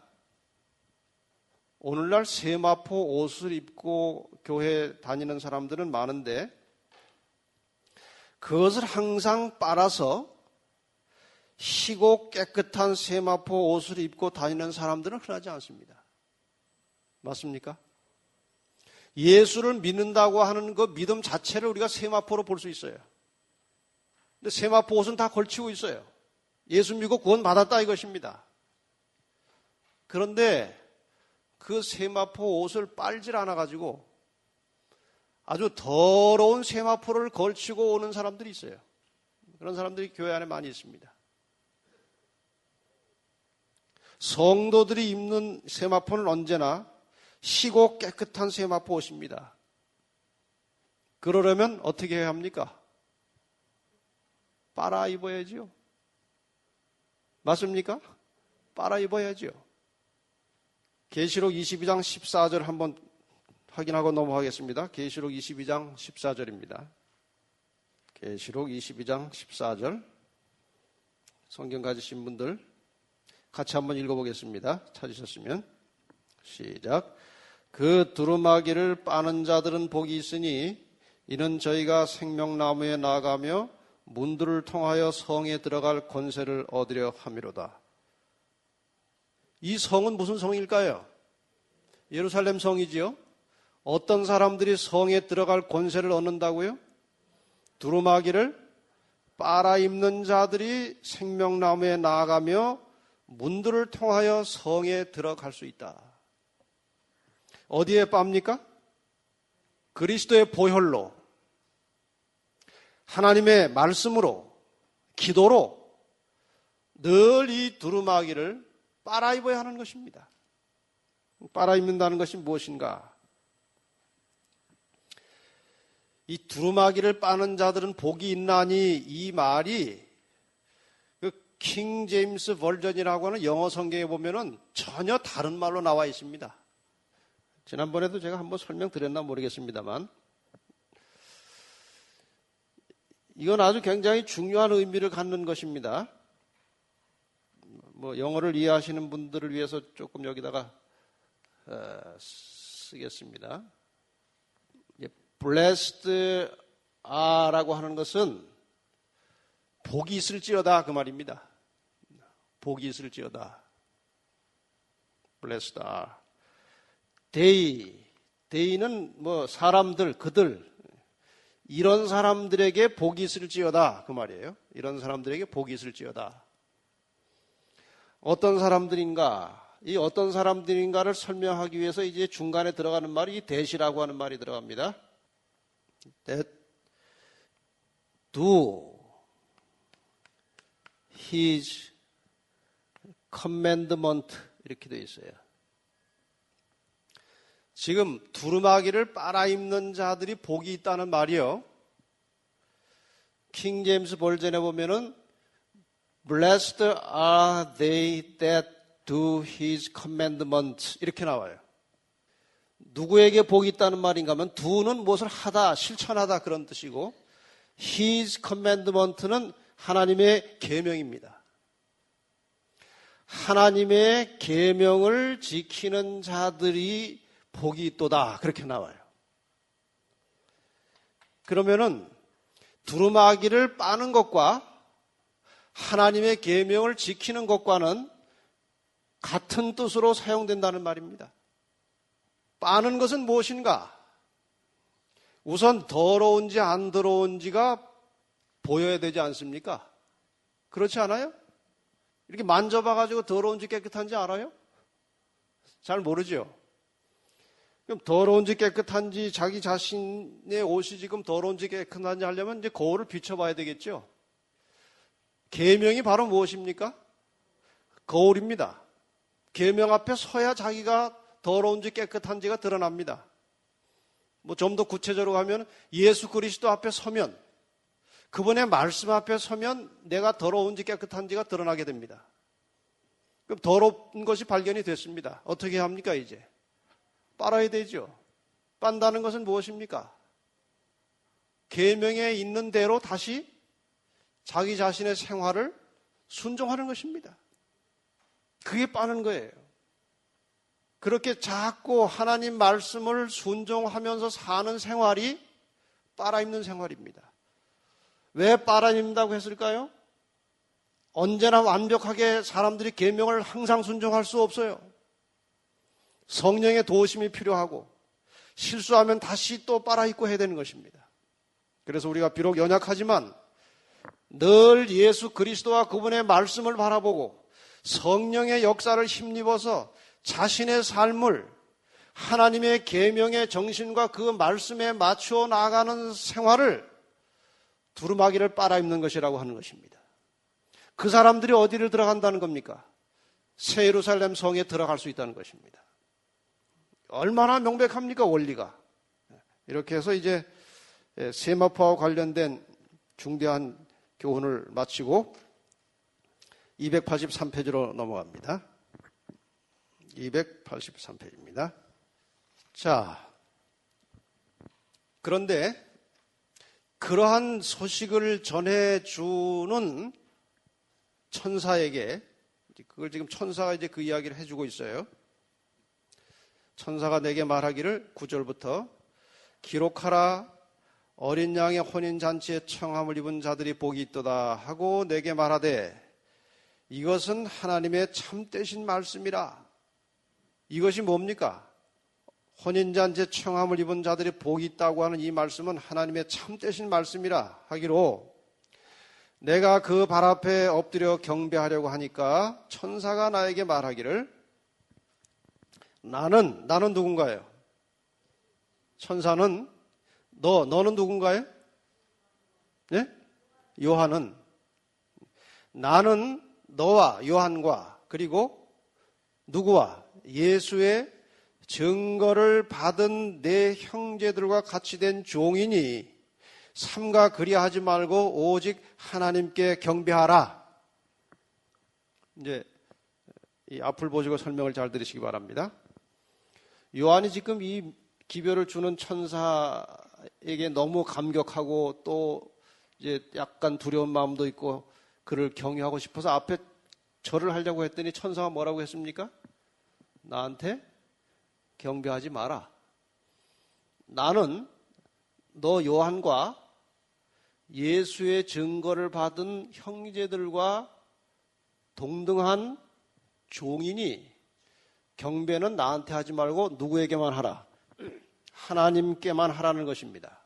오늘날 세마포 옷을 입고 교회 다니는 사람들은 많은데, 그것을 항상 빨아서 희고 깨끗한 세마포 옷을 입고 다니는 사람들은 흔하지 않습니다. 맞습니까? 예수를 믿는다고 하는 그 믿음 자체를 우리가 세마포로 볼 수 있어요. 근데 세마포 옷은 다 걸치고 있어요. 예수 믿고 구원 받았다 이것입니다. 그런데 그 세마포 옷을 빨질 않아가지고 아주 더러운 세마포를 걸치고 오는 사람들이 있어요. 그런 사람들이 교회 안에 많이 있습니다. 성도들이 입는 세마포는 언제나 희고 깨끗한 세마포 옷입니다. 그러려면 어떻게 해야 합니까? 빨아 입어야지요. 맞습니까? 빨아 입어야지요. 계시록 22장 14절 한번 확인하고 넘어가겠습니다. 계시록 22장 14절입니다. 계시록 22장 14절. 성경 가지신 분들 같이 한번 읽어보겠습니다. 찾으셨으면 시작. 그 두루마기를 빠는 자들은 복이 있으니 이는 저희가 생명나무에 나아가며 문들을 통하여 성에 들어갈 권세를 얻으려 함이로다. 이 성은 무슨 성일까요? 예루살렘 성이지요. 어떤 사람들이 성에 들어갈 권세를 얻는다고요? 두루마기를 빨아입는 자들이 생명나무에 나아가며 문들을 통하여 성에 들어갈 수 있다. 어디에 빱니까? 그리스도의 보혈로, 하나님의 말씀으로, 기도로 늘 이 두루마기를 빨아입어야 하는 것입니다. 빨아입는다는 것이 무엇인가? 이 두루마기를 빠는 자들은 복이 있나니 이 말이 그 킹 제임스 버전이라고 하는 영어 성경에 보면은 전혀 다른 말로 나와 있습니다. 지난번에도 제가 한번 설명드렸나 모르겠습니다만 이건 아주 굉장히 중요한 의미를 갖는 것입니다. 뭐 영어를 이해하시는 분들을 위해서 조금 여기다가 쓰겠습니다. blessed are라고 하는 것은 복이 있을지어다 그 말입니다. 복이 있을지어다. blessed are. they는 뭐 사람들, 그들 이런 사람들에게 복이 있을지어다 그 말이에요. 이런 사람들에게 복이 있을지어다. 어떤 사람들인가? 이 어떤 사람들인가를 설명하기 위해서 이제 중간에 들어가는 말이 이 that이라고 하는 말이 들어갑니다. that do his commandment 이렇게 되어 있어요. 지금 두루마기를 빨아입는 자들이 복이 있다는 말이요. 킹 제임스 버전에 보면은 Blessed are they that do his commandments 이렇게 나와요. 누구에게 복이 있다는 말인가 하면 do는 무엇을 하다, 실천하다 그런 뜻이고 his commandment는 하나님의 계명입니다. 하나님의 계명을 지키는 자들이 복이 있도다 그렇게 나와요. 그러면은 두루마기를 빠는 것과 하나님의 계명을 지키는 것과는 같은 뜻으로 사용된다는 말입니다. 빠는 것은 무엇인가? 우선 더러운지 안 더러운지가 보여야 되지 않습니까? 그렇지 않아요? 이렇게 만져봐가지고 더러운지 깨끗한지 알아요? 잘 모르죠? 그럼 더러운지 깨끗한지 자기 자신의 옷이 지금 더러운지 깨끗한지 하려면 이제 거울을 비춰봐야 되겠죠? 계명이 바로 무엇입니까? 거울입니다. 계명 앞에 서야 자기가 더러운지 깨끗한지가 드러납니다. 뭐 좀 더 구체적으로 가면 예수 그리스도 앞에 서면 그분의 말씀 앞에 서면 내가 더러운지 깨끗한지가 드러나게 됩니다. 그럼 더러운 것이 발견이 됐습니다. 어떻게 합니까 이제? 빨아야 되죠. 빤다는 것은 무엇입니까? 계명에 있는 대로 다시 자기 자신의 생활을 순종하는 것입니다. 그게 빠는 거예요. 그렇게 자꾸 하나님 말씀을 순종하면서 사는 생활이 빨아입는 생활입니다. 왜 빨아입는다고 했을까요? 언제나 완벽하게 사람들이 계명을 항상 순종할 수 없어요. 성령의 도우심이 필요하고 실수하면 다시 또 빨아입고 해야 되는 것입니다. 그래서 우리가 비록 연약하지만 늘 예수 그리스도와 그분의 말씀을 바라보고 성령의 역사를 힘입어서 자신의 삶을 하나님의 계명의 정신과 그 말씀에 맞추어 나아가는 생활을 두루마기를 빨아입는 것이라고 하는 것입니다. 그 사람들이 어디를 들어간다는 겁니까? 새 예루살렘 성에 들어갈 수 있다는 것입니다. 얼마나 명백합니까, 원리가. 이렇게 해서 이제 세마포와 관련된 중대한 교훈을 마치고 283페이지로 넘어갑니다. 283페이지입니다. 자, 그런데 그러한 소식을 전해주는 천사에게, 그걸 지금 천사가 이제 그 이야기를 해주고 있어요. 천사가 내게 말하기를 9절부터 기록하라. 어린 양의 혼인잔치에 청함을 입은 자들이 복이 있도다 하고 내게 말하되 이것은 하나님의 참되신 말씀이라. 이것이 뭡니까? 혼인잔치에 청함을 입은 자들이 복이 있다고 하는 이 말씀은 하나님의 참되신 말씀이라 하기로 내가 그 발 앞에 엎드려 경배하려고 하니까 천사가 나에게 말하기를 나는 누군가요? 천사는 너는 누군가요? 네? 요한은 나는 너와 요한과 그리고 누구와 예수의 증거를 받은 내 형제들과 같이 된 종이니 삼가 그리하지 말고 오직 하나님께 경배하라. 이제 이 앞을 보시고 설명을 잘 들으시기 바랍니다. 요한이 지금 이 기별을 주는 천사에게 너무 감격하고 또 이제 약간 두려운 마음도 있고 그를 경외하고 싶어서 앞에 절을 하려고 했더니 천사가 뭐라고 했습니까? 나한테 경배하지 마라. 나는 너 요한과 예수의 증거를 받은 형제들과 동등한 종이니 경배는 나한테 하지 말고 누구에게만 하라? 하나님께만 하라는 것입니다.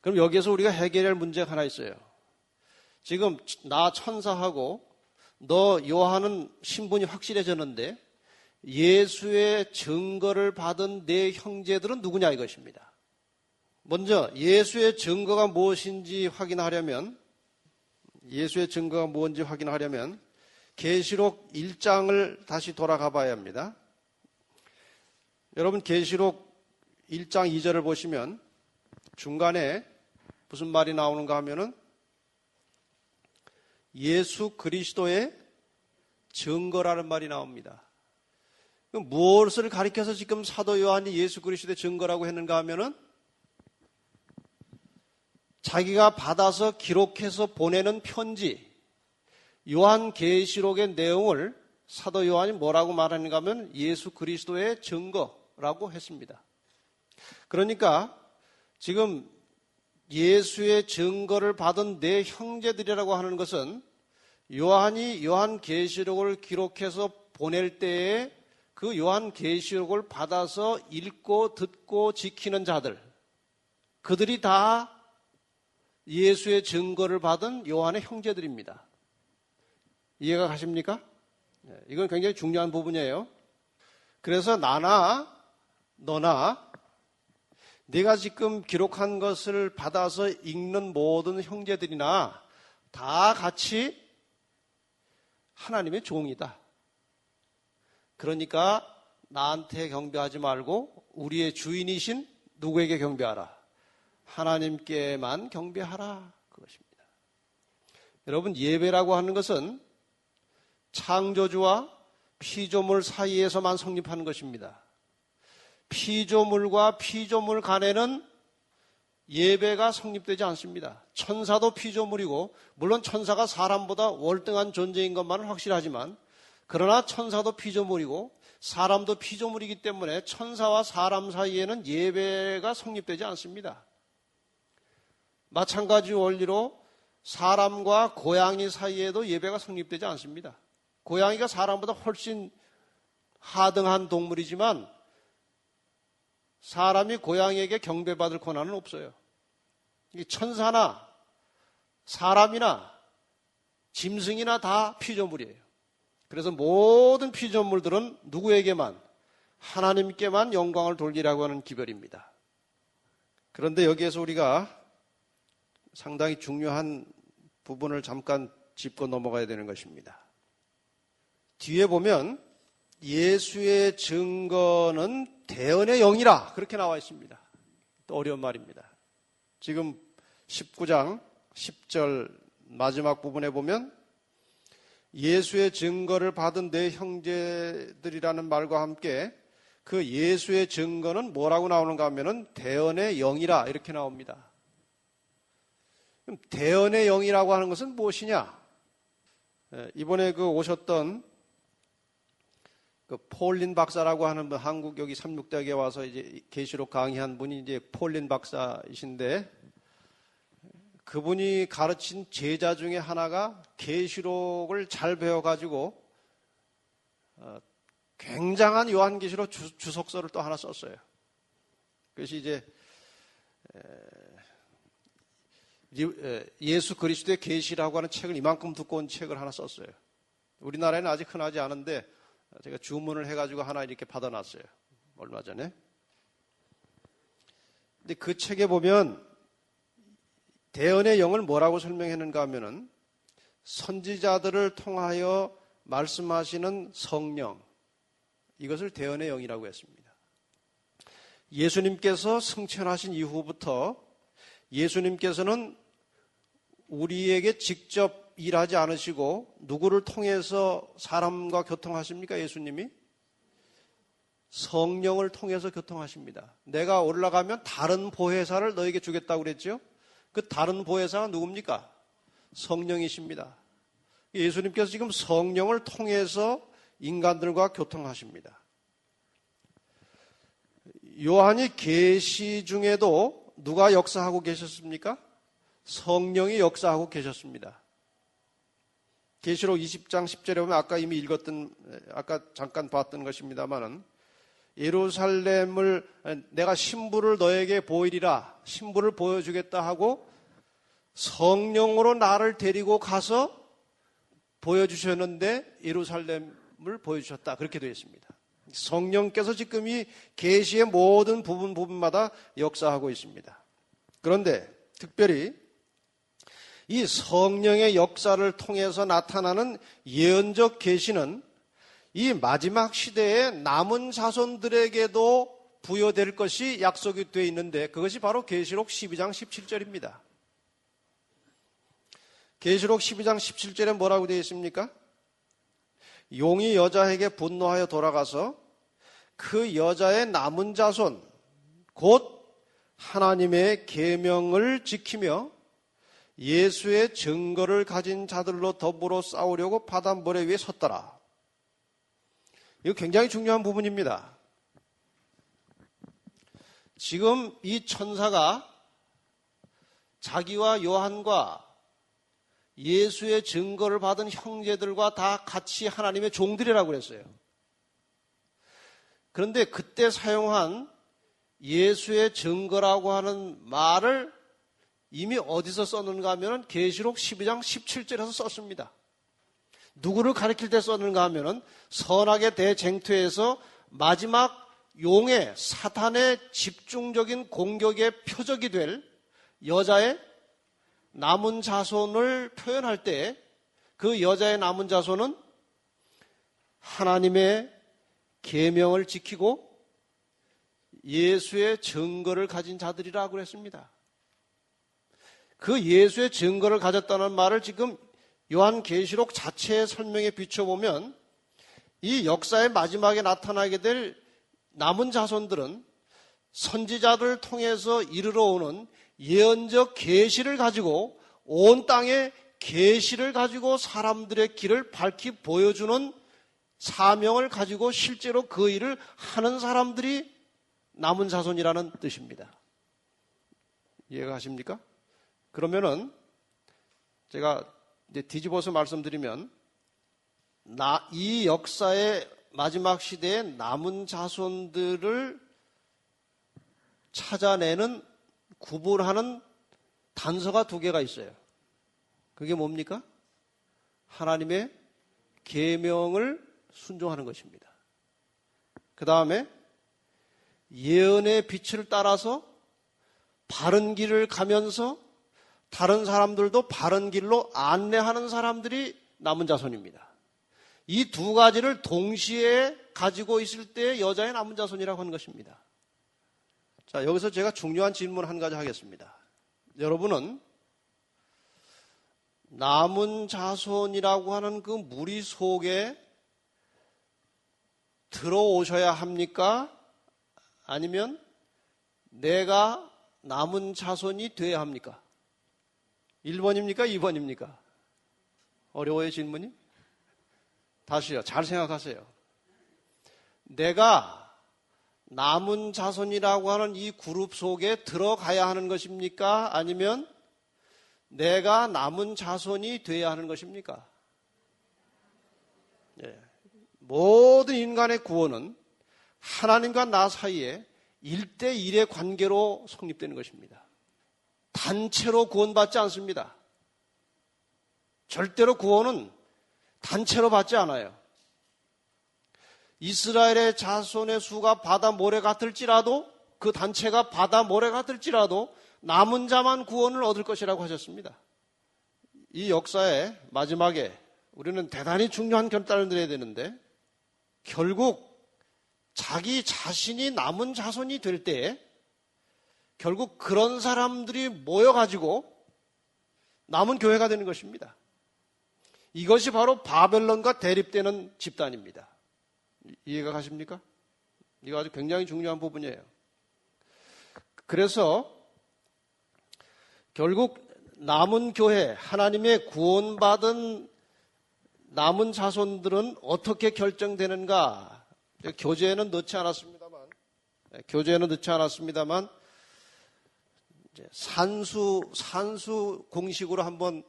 그럼 여기에서 우리가 해결할 문제가 하나 있어요. 지금 나 천사하고 너 요한은 신분이 확실해졌는데 예수의 증거를 받은 내 형제들은 누구냐 이것입니다. 먼저 예수의 증거가 무엇인지 확인하려면 계시록 1장을 다시 돌아가 봐야 합니다. 여러분 계시록 1장 2절을 보시면 중간에 무슨 말이 나오는가 하면은 예수 그리스도의 증거라는 말이 나옵니다. 무엇을 가리켜서 지금 사도 요한이 예수 그리스도의 증거라고 했는가 하면은 자기가 받아서 기록해서 보내는 편지, 요한계시록의 내용을 사도 요한이 뭐라고 말하는가 하면 예수 그리스도의 증거라고 했습니다. 그러니까 지금 예수의 증거를 받은 내 형제들이라고 하는 것은 요한이 요한계시록을 기록해서 보낼 때에 그 요한계시록을 받아서 읽고 듣고 지키는 자들, 그들이 다 예수의 증거를 받은 요한의 형제들입니다. 이해가 가십니까? 이건 굉장히 중요한 부분이에요. 그래서 나나 너나 네가 지금 기록한 것을 받아서 읽는 모든 형제들이나 다 같이 하나님의 종이다. 그러니까 나한테 경배하지 말고 우리의 주인이신 누구에게 경배하라? 하나님께만 경배하라. 그것입니다. 여러분, 예배라고 하는 것은 창조주와 피조물 사이에서만 성립하는 것입니다. 피조물과 피조물 간에는 예배가 성립되지 않습니다. 천사도 피조물이고, 물론 천사가 사람보다 월등한 존재인 것만은 확실하지만, 그러나 천사도 피조물이고 사람도 피조물이기 때문에 천사와 사람 사이에는 예배가 성립되지 않습니다. 마찬가지 원리로 사람과 고양이 사이에도 예배가 성립되지 않습니다. 고양이가 사람보다 훨씬 하등한 동물이지만 사람이 고양이에게 경배받을 권한은 없어요. 이 천사나 사람이나 짐승이나 다 피조물이에요. 그래서 모든 피조물들은 누구에게만, 하나님께만 영광을 돌리라고 하는 기별입니다. 그런데 여기에서 우리가 상당히 중요한 부분을 잠깐 짚고 넘어가야 되는 것입니다. 뒤에 보면 예수의 증거는 대언의 영이라 그렇게 나와 있습니다. 또 어려운 말입니다. 지금 19장 10절 마지막 부분에 보면 예수의 증거를 받은 내 형제들이라는 말과 함께 그 예수의 증거는 뭐라고 나오는가 하면은 대언의 영이라 이렇게 나옵니다. 그럼 대언의 영이라고 하는 것은 무엇이냐? 이번에 그 오셨던 그 폴린 박사라고 하는 분, 한국 여기 삼육대학에 와서 이제 계시록 강의한 분이 이제 폴린 박사이신데, 그분이 가르친 제자 중에 하나가 계시록을 잘 배워가지고 굉장한 요한계시록 주석서를 또 하나 썼어요. 그것이 이제 예수 그리스도의 계시라고 하는 책을, 이만큼 두꺼운 책을 하나 썼어요. 우리나라에는 아직 흔하지 않은데 제가 주문을 해가지고 하나 이렇게 받아놨어요. 얼마 전에. 근데 그 책에 보면 대언의 영을 뭐라고 설명했는가 하면은 선지자들을 통하여 말씀하시는 성령, 이것을 대언의 영이라고 했습니다. 예수님께서 승천하신 이후부터 예수님께서는 우리에게 직접 일하지 않으시고 누구를 통해서 사람과 교통하십니까? 예수님이 성령을 통해서 교통하십니다. 내가 올라가면 다른 보혜사를 너에게 주겠다고 그랬죠? 그 다른 보혜사가 누굽니까? 성령이십니다. 예수님께서 지금 성령을 통해서 인간들과 교통하십니다. 요한이 계시 중에도 누가 역사하고 계셨습니까? 성령이 역사하고 계셨습니다. 계시록 20장 10절에 보면 아까 이미 읽었던, 아까 잠깐 봤던 것입니다만은, 예루살렘을 내가 신부를 너에게 보이리라, 신부를 보여주겠다 하고 성령으로 나를 데리고 가서 보여주셨는데 예루살렘을 보여주셨다, 그렇게 되어 있습니다. 성령께서 지금 이 계시의 모든 부분마다 역사하고 있습니다. 그런데 특별히 이 성령의 역사를 통해서 나타나는 예언적 계시는 이 마지막 시대에 남은 자손들에게도 부여될 것이 약속이 되어 있는데, 그것이 바로 계시록 12장 17절입니다. 계시록 12장 17절에 뭐라고 되어 있습니까? 용이 여자에게 분노하여 돌아가서 그 여자의 남은 자손, 곧 하나님의 계명을 지키며 예수의 증거를 가진 자들로 더불어 싸우려고 바닷모래 위에 섰더라. 이거 굉장히 중요한 부분입니다. 지금 이 천사가 자기와 요한과 예수의 증거를 받은 형제들과 다 같이 하나님의 종들이라고 그랬어요. 그런데 그때 사용한 예수의 증거라고 하는 말을 이미 어디서 썼는가 하면 계시록 12장 17절에서 썼습니다. 누구를 가리킬 때 썼는가 하면 선악의 대쟁투에서 마지막 용의 사탄의 집중적인 공격의 표적이 될 여자의 남은 자손을 표현할 때 그 여자의 남은 자손은 하나님의 계명을 지키고 예수의 증거를 가진 자들이라고 그랬습니다. 그 예수의 증거를 가졌다는 말을 지금 요한계시록 자체의 설명에 비춰보면 이 역사의 마지막에 나타나게 될 남은 자손들은 선지자들을 통해서 이르러 오는 예언적 계시를 가지고 온 땅에 계시를 가지고 사람들의 길을 밝히 보여주는 사명을 가지고 실제로 그 일을 하는 사람들이 남은 자손이라는 뜻입니다. 이해가 가십니까? 그러면은 제가 이제 뒤집어서 말씀드리면 이 역사의 마지막 시대에 남은 자손들을 찾아내는 구분하는 단서가 두 개가 있어요. 그게 뭡니까? 하나님의 계명을 순종하는 것입니다. 그 다음에 예언의 빛을 따라서 바른 길을 가면서 다른 사람들도 바른 길로 안내하는 사람들이 남은 자손입니다. 이 두 가지를 동시에 가지고 있을 때 여자의 남은 자손이라고 하는 것입니다. 자, 여기서 제가 중요한 질문 한 가지 하겠습니다. 여러분은 남은 자손이라고 하는 그 무리 속에 들어오셔야 합니까? 아니면 내가 남은 자손이 돼야 합니까? 1번입니까? 2번입니까? 어려워요, 질문이? 다시요. 잘 생각하세요. 내가 남은 자손이라고 하는 이 그룹 속에 들어가야 하는 것입니까? 아니면 내가 남은 자손이 돼야 하는 것입니까? 예. 모든 인간의 구원은 하나님과 나 사이에 1대1의 관계로 성립되는 것입니다. 단체로 구원받지 않습니다. 절대로 구원은 단체로 받지 않아요. 이스라엘의 자손의 수가 바다 모래 같을지라도 그 단체가 바다 모래 같을지라도 남은 자만 구원을 얻을 것이라고 하셨습니다. 이 역사의 마지막에 우리는 대단히 중요한 결단을 내려야 되는데 결국 자기 자신이 남은 자손이 될 때 결국 그런 사람들이 모여가지고 남은 교회가 되는 것입니다. 이것이 바로 바벨론과 대립되는 집단입니다. 이해가 가십니까? 이거 아주 굉장히 중요한 부분이에요. 그래서 결국 남은 교회, 하나님의 구원받은 남은 자손들은 어떻게 결정되는가? 교재에는 넣지 않았습니다만, 산수 공식으로 한번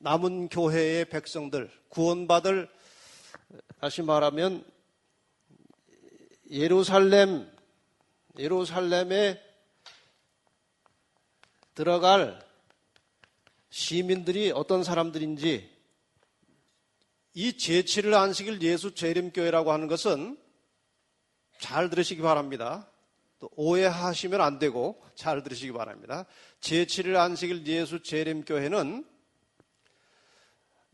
남은 교회의 백성들, 구원받을, 다시 말하면 예루살렘에 들어갈 시민들이 어떤 사람들인지, 이 제7일 안식일 예수 재림교회라고 하는 것은 잘 들으시기 바랍니다. 또 오해하시면 안 되고 잘 들으시기 바랍니다. 제7일 안식일 예수 재림교회는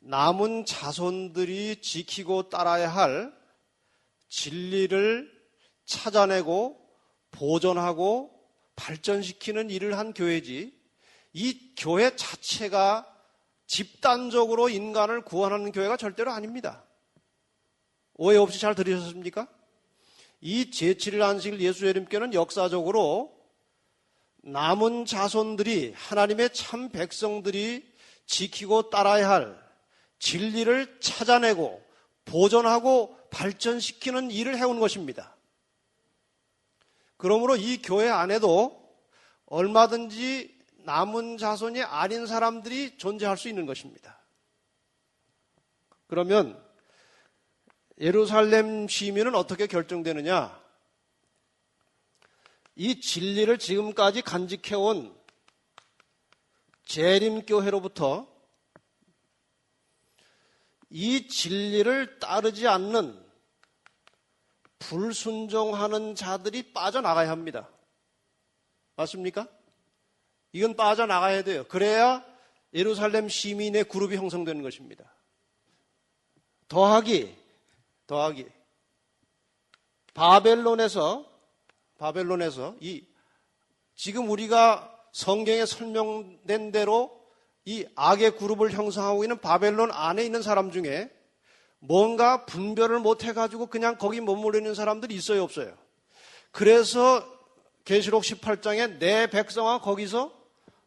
남은 자손들이 지키고 따라야 할 진리를 찾아내고 보존하고 발전시키는 일을 한 교회지, 이 교회 자체가 집단적으로 인간을 구원하는 교회가 절대로 아닙니다. 오해 없이 잘 들으셨습니까? 이 제7일 안식일 예수 재림교회는 역사적으로 남은 자손들이, 하나님의 참 백성들이 지키고 따라야 할 진리를 찾아내고 보존하고 발전시키는 일을 해온 것입니다. 그러므로 이 교회 안에도 얼마든지 남은 자손이 아닌 사람들이 존재할 수 있는 것입니다. 그러면 예루살렘 시민은 어떻게 결정되느냐? 이 진리를 지금까지 간직해온 재림교회로부터 이 진리를 따르지 않는 불순종하는 자들이 빠져나가야 합니다. 맞습니까? 이건 빠져나가야 돼요. 그래야 예루살렘 시민의 그룹이 형성되는 것입니다. 더하기 바벨론에서 지금 우리가 성경에 설명된 대로 이 악의 그룹을 형성하고 있는 바벨론 안에 있는 사람 중에 뭔가 분별을 못 해가지고 그냥 거기 머물러 있는 사람들이 있어요, 없어요? 그래서 계시록 18장에 내 백성아 거기서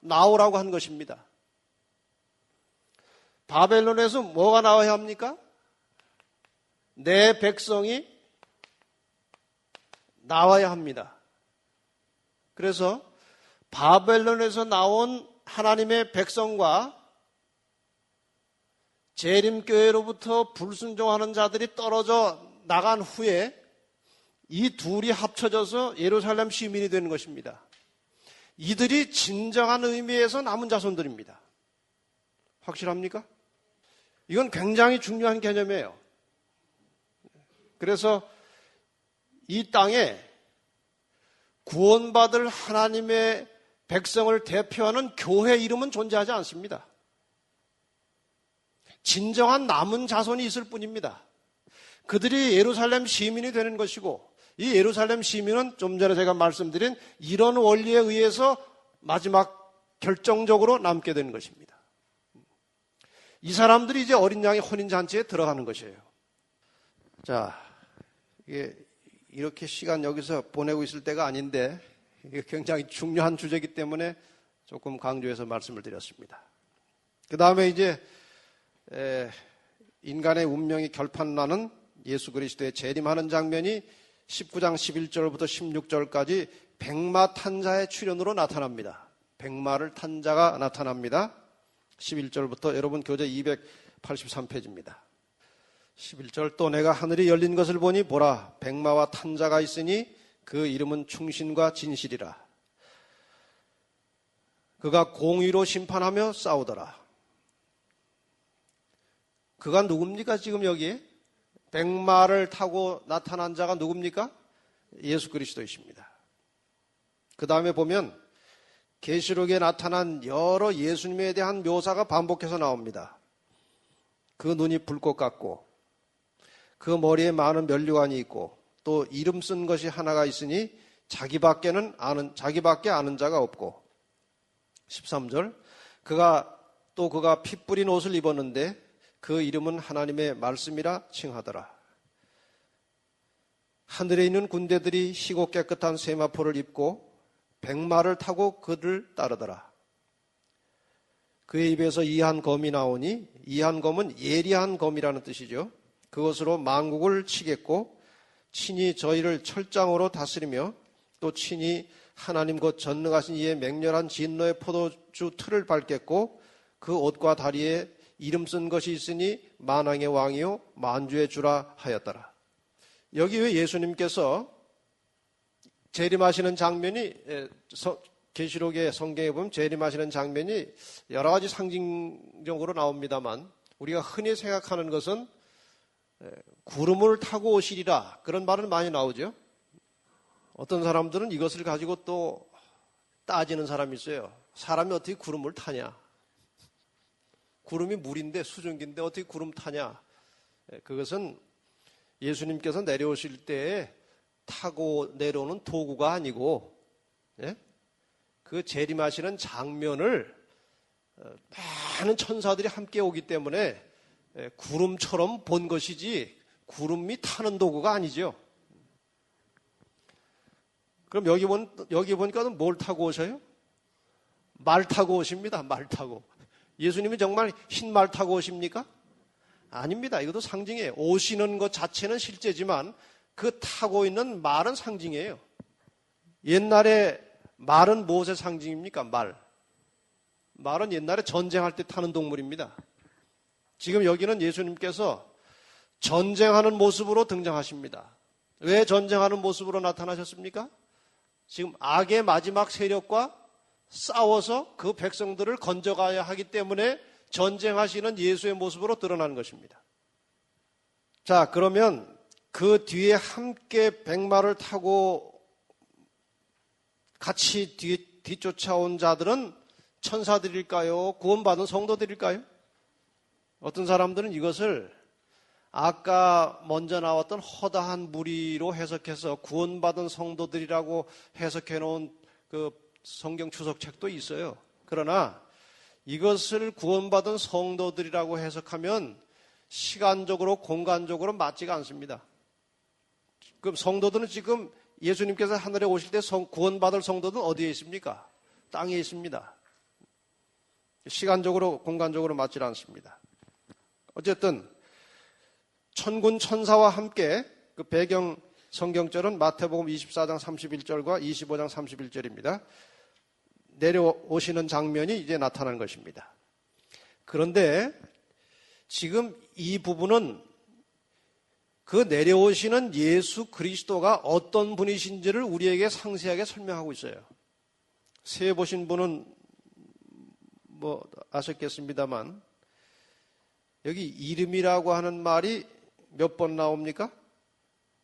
나오라고 한 것입니다. 바벨론에서 뭐가 나와야 합니까? 내 백성이 나와야 합니다. 그래서 바벨론에서 나온 하나님의 백성과 재림교회로부터 불순종하는 자들이 떨어져 나간 후에 이 둘이 합쳐져서 예루살렘 시민이 되는 것입니다. 이들이 진정한 의미에서 남은 자손들입니다. 확실합니까? 이건 굉장히 중요한 개념이에요. 그래서 이 땅에 구원받을 하나님의 백성을 대표하는 교회 이름은 존재하지 않습니다. 진정한 남은 자손이 있을 뿐입니다. 그들이 예루살렘 시민이 되는 것이고, 이 예루살렘 시민은 좀 전에 제가 말씀드린 이런 원리에 의해서 마지막 결정적으로 남게 되는 것입니다. 이 사람들이 이제 어린 양의 혼인잔치에 들어가는 것이에요. 자, 이게 이렇게 시간 여기서 보내고 있을 때가 아닌데, 이게 굉장히 중요한 주제이기 때문에 조금 강조해서 말씀을 드렸습니다. 그 다음에 이제 인간의 운명이 결판나는 예수 그리스도의 재림하는 장면이 19장 11절부터 16절까지 백마 탄자의 출현으로 나타납니다. 백마를 탄 자가 나타납니다. 11절부터 여러분 교재 283페이지입니다. 11절 또 내가 하늘이 열린 것을 보니 보라 백마와 탄 자가 있으니 그 이름은 충신과 진실이라. 그가 공의로 심판하며 싸우더라. 그가 누굽니까 지금 여기에? 백마를 타고 나타난 자가 누굽니까? 예수 그리스도이십니다. 그 다음에 보면 계시록에 나타난 여러 예수님에 대한 묘사가 반복해서 나옵니다. 그 눈이 불꽃 같고 그 머리에 많은 면류관이 있고 또 이름 쓴 것이 하나가 있으니 자기밖에 아는 자가 없고 13절 그가 피 뿌린 옷을 입었는데 그 이름은 하나님의 말씀이라 칭하더라. 하늘에 있는 군대들이 희고 깨끗한 세마포를 입고 백마를 타고 그를 따르더라. 그의 입에서 이한 검이 나오니 이한 검은 예리한 검이라는 뜻이죠. 그것으로 만국을 치겠고 친히 저희를 철장으로 다스리며 또 친히 하나님 곧 전능하신 이의 맹렬한 진노의 포도주 틀을 밟겠고 그 옷과 다리에 이름 쓴 것이 있으니 만왕의 왕이요 만주의 주라 하였더라. 여기 왜 예수님께서 재림하시는 장면이 계시록의 성경에 보면 재림하시는 장면이 여러 가지 상징적으로 나옵니다만 우리가 흔히 생각하는 것은 구름을 타고 오시리라 그런 말은 많이 나오죠. 어떤 사람들은 이것을 가지고 또 따지는 사람이 있어요. 사람이 어떻게 구름을 타냐? 구름이 물인데 수증기인데 어떻게 구름 타냐? 그것은 예수님께서 내려오실 때에 타고 내려오는 도구가 아니고 그 재림하시는 장면을 많은 천사들이 함께 오기 때문에 구름처럼 본 것이지 구름이 타는 도구가 아니죠. 그럼 여기 보니까 뭘 타고 오셔요? 말 타고 오십니다. 말 타고. 예수님이 정말 흰 말 타고 오십니까? 아닙니다. 이것도 상징이에요. 오시는 것 자체는 실제지만 그 타고 있는 말은 상징이에요. 옛날에 말은 무엇의 상징입니까? 말은 옛날에 전쟁할 때 타는 동물입니다. 지금 여기는 예수님께서 전쟁하는 모습으로 등장하십니다. 왜 전쟁하는 모습으로 나타나셨습니까? 지금 악의 마지막 세력과 싸워서 그 백성들을 건져가야 하기 때문에 전쟁하시는 예수의 모습으로 드러나는 것입니다. 자, 그러면 그 뒤에 함께 백마를 타고 같이 뒤쫓아온 자들은 천사들일까요? 구원받은 성도들일까요? 어떤 사람들은 이것을 아까 먼저 나왔던 허다한 무리로 해석해서 구원받은 성도들이라고 해석해 놓은 그 성경 추석책도 있어요. 그러나 이것을 구원받은 성도들이라고 해석하면 시간적으로 공간적으로 맞지가 않습니다. 그럼 성도들은 지금 예수님께서 하늘에 오실 때 구원받을 성도들은 어디에 있습니까? 땅에 있습니다. 시간적으로 공간적으로 맞지 않습니다. 어쨌든 천군 천사와 함께 그 배경 성경절은 마태복음 24장 31절과 25장 31절입니다. 내려오시는 장면이 이제 나타난 것입니다. 그런데 지금 이 부분은 그 내려오시는 예수 그리스도가 어떤 분이신지를 우리에게 상세하게 설명하고 있어요. 새해 보신 분은 뭐 아셨겠습니다만 여기 이름이라고 하는 말이 몇 번 나옵니까?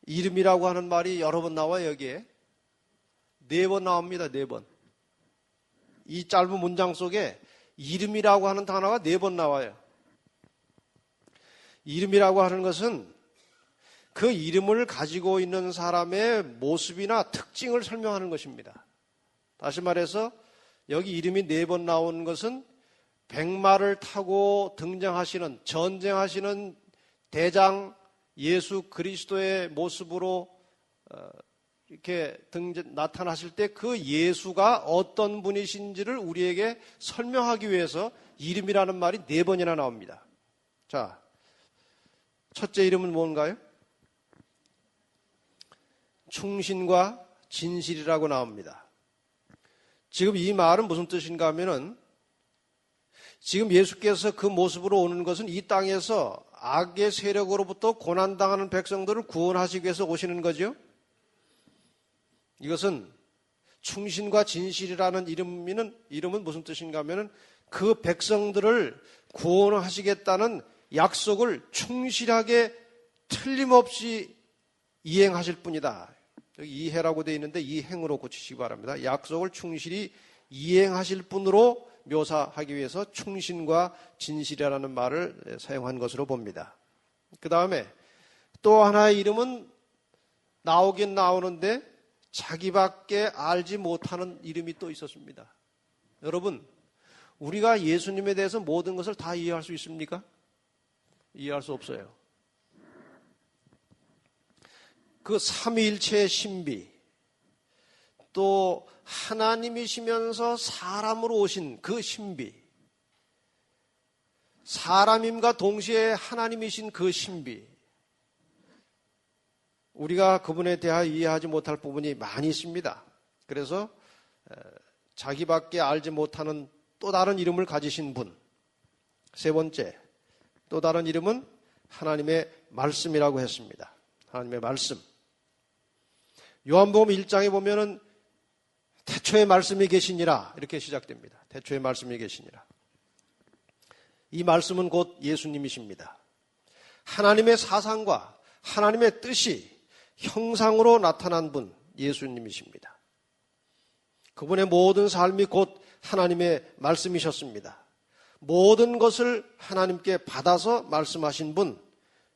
이름이라고 하는 말이 여러 번 나와요. 여기에 4번 나옵니다. 4번. 이 짧은 문장 속에 이름이라고 하는 단어가 4번 나와요. 이름이라고 하는 것은 그 이름을 가지고 있는 사람의 모습이나 특징을 설명하는 것입니다. 다시 말해서 여기 이름이 4번 나온 것은 백마를 타고 등장하시는, 전쟁하시는 대장 예수 그리스도의 모습으로 이렇게 나타나실 때 그 예수가 어떤 분이신지를 우리에게 설명하기 위해서 이름이라는 말이 4번이나 나옵니다. 자, 첫째 이름은 뭔가요? 충신과 진실이라고 나옵니다. 지금 이 말은 무슨 뜻인가 하면은 지금 예수께서 그 모습으로 오는 것은 이 땅에서 악의 세력으로부터 고난당하는 백성들을 구원하시기 위해서 오시는 거죠. 이것은 충신과 진실이라는 이름은 무슨 뜻인가 하면은 그 백성들을 구원하시겠다는 약속을 충실하게 틀림없이 이행하실 분이다. 여기 이해라고 되어 있는데 이행으로 고치시기 바랍니다. 약속을 충실히 이행하실 분으로 묘사하기 위해서 충신과 진실이라는 말을 사용한 것으로 봅니다. 그 다음에 또 하나의 이름은 나오긴 나오는데 자기밖에 알지 못하는 이름이 또 있었습니다. 여러분, 우리가 예수님에 대해서 모든 것을 다 이해할 수 있습니까? 이해할 수 없어요. 그 삼위일체의 신비, 또 하나님이시면서 사람으로 오신 그 신비, 사람임과 동시에 하나님이신 그 신비, 우리가 그분에 대하여 이해하지 못할 부분이 많이 있습니다. 그래서 자기밖에 알지 못하는 또 다른 이름을 가지신 분. 세 번째, 또 다른 이름은 하나님의 말씀이라고 했습니다. 하나님의 말씀. 요한복음 1장에 보면은 태초에 말씀이 계시니라 이렇게 시작됩니다. 태초에 말씀이 계시니라. 이 말씀은 곧 예수님이십니다. 하나님의 사상과 하나님의 뜻이 형상으로 나타난 분 예수님이십니다. 그분의 모든 삶이 곧 하나님의 말씀이셨습니다. 모든 것을 하나님께 받아서 말씀하신 분,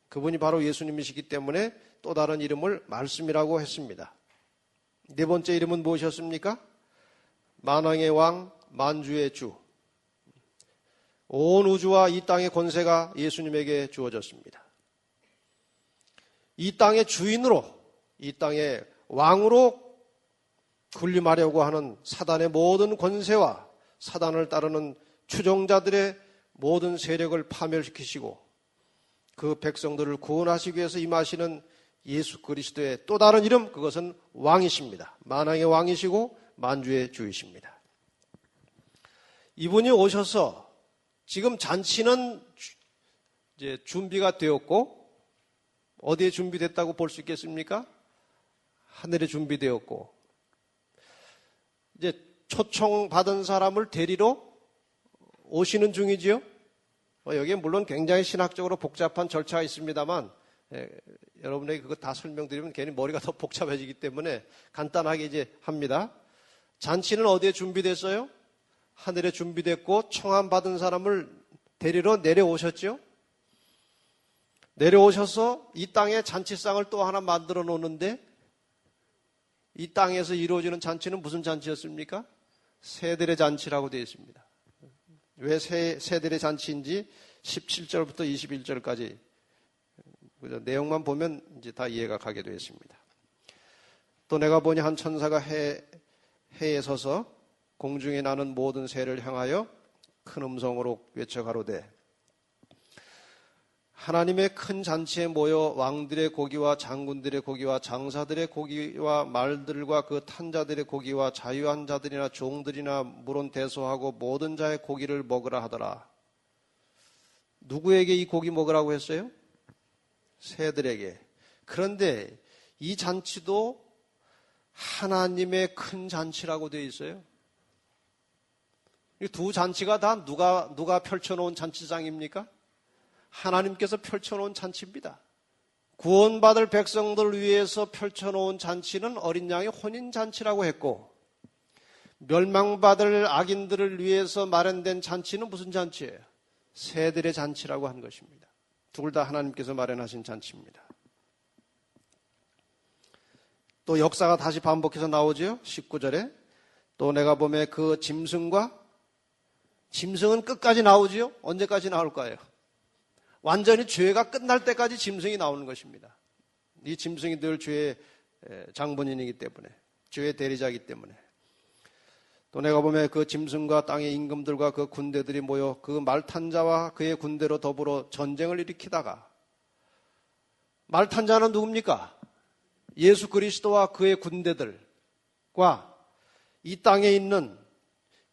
그분이 바로 예수님이시기 때문에 또 다른 이름을 말씀이라고 했습니다. 네 번째 이름은 무엇이었습니까? 만왕의 왕, 만주의 주. 온 우주와 이 땅의 권세가 예수님에게 주어졌습니다. 이 땅의 주인으로, 이 땅의 왕으로 군림하려고 하는 사단의 모든 권세와 사단을 따르는 추종자들의 모든 세력을 파멸시키시고 그 백성들을 구원하시기 위해서 임하시는 예수 그리스도의 또 다른 이름, 그것은 왕이십니다. 만왕의 왕이시고 만주의 주이십니다. 이분이 오셔서 지금 잔치는 이제 준비가 되었고 어디에 준비됐다고 볼 수 있겠습니까? 하늘에 준비되었고 이제 초청받은 사람을 데리러 오시는 중이지요. 여기에 물론 굉장히 신학적으로 복잡한 절차가 있습니다만 여러분에게 그거 다 설명드리면 괜히 머리가 더 복잡해지기 때문에 간단하게 이제 합니다. 잔치는 어디에 준비됐어요? 하늘에 준비됐고 청함받은 사람을 데리러 내려오셨죠. 내려오셔서 이 땅에 잔치상을 또 하나 만들어 놓는데 이 땅에서 이루어지는 잔치는 무슨 잔치였습니까? 세대의 잔치라고 되어 있습니다. 왜 세대의 잔치인지 17절부터 21절까지 내용만 보면 이제 다 이해가 가게 되어 있습니다. 또 내가 보니 한 천사가 해에 서서 공중에 나는 모든 새를 향하여 큰 음성으로 외쳐가로되 하나님의 큰 잔치에 모여 왕들의 고기와 장군들의 고기와 장사들의 고기와 말들과 그 탄자들의 고기와 자유한 자들이나 종들이나 물은 대소하고 모든 자의 고기를 먹으라 하더라. 누구에게 이 고기 먹으라고 했어요? 새들에게. 그런데 이 잔치도 하나님의 큰 잔치라고 되어 있어요. 이 두 잔치가 다 누가 펼쳐놓은 잔치장입니까? 하나님께서 펼쳐놓은 잔치입니다. 구원받을 백성들을 위해서 펼쳐놓은 잔치는 어린 양의 혼인잔치라고 했고, 멸망받을 악인들을 위해서 마련된 잔치는 무슨 잔치예요? 새들의 잔치라고 한 것입니다. 둘 다 하나님께서 마련하신 잔치입니다. 또 역사가 다시 반복해서 나오죠. 19절에 또 내가 보면 그 짐승은 끝까지 나오지요. 언제까지 나올까요? 완전히 죄가 끝날 때까지 짐승이 나오는 것입니다. 이 짐승이 늘 죄의 장본인이기 때문에, 죄의 대리자이기 때문에. 또 내가 보면 그 짐승과 땅의 임금들과 그 군대들이 모여 그 말탄 자와 그의 군대로 더불어 전쟁을 일으키다가, 말탄 자는 누굽니까? 예수 그리스도와 그의 군대들과 이 땅에 있는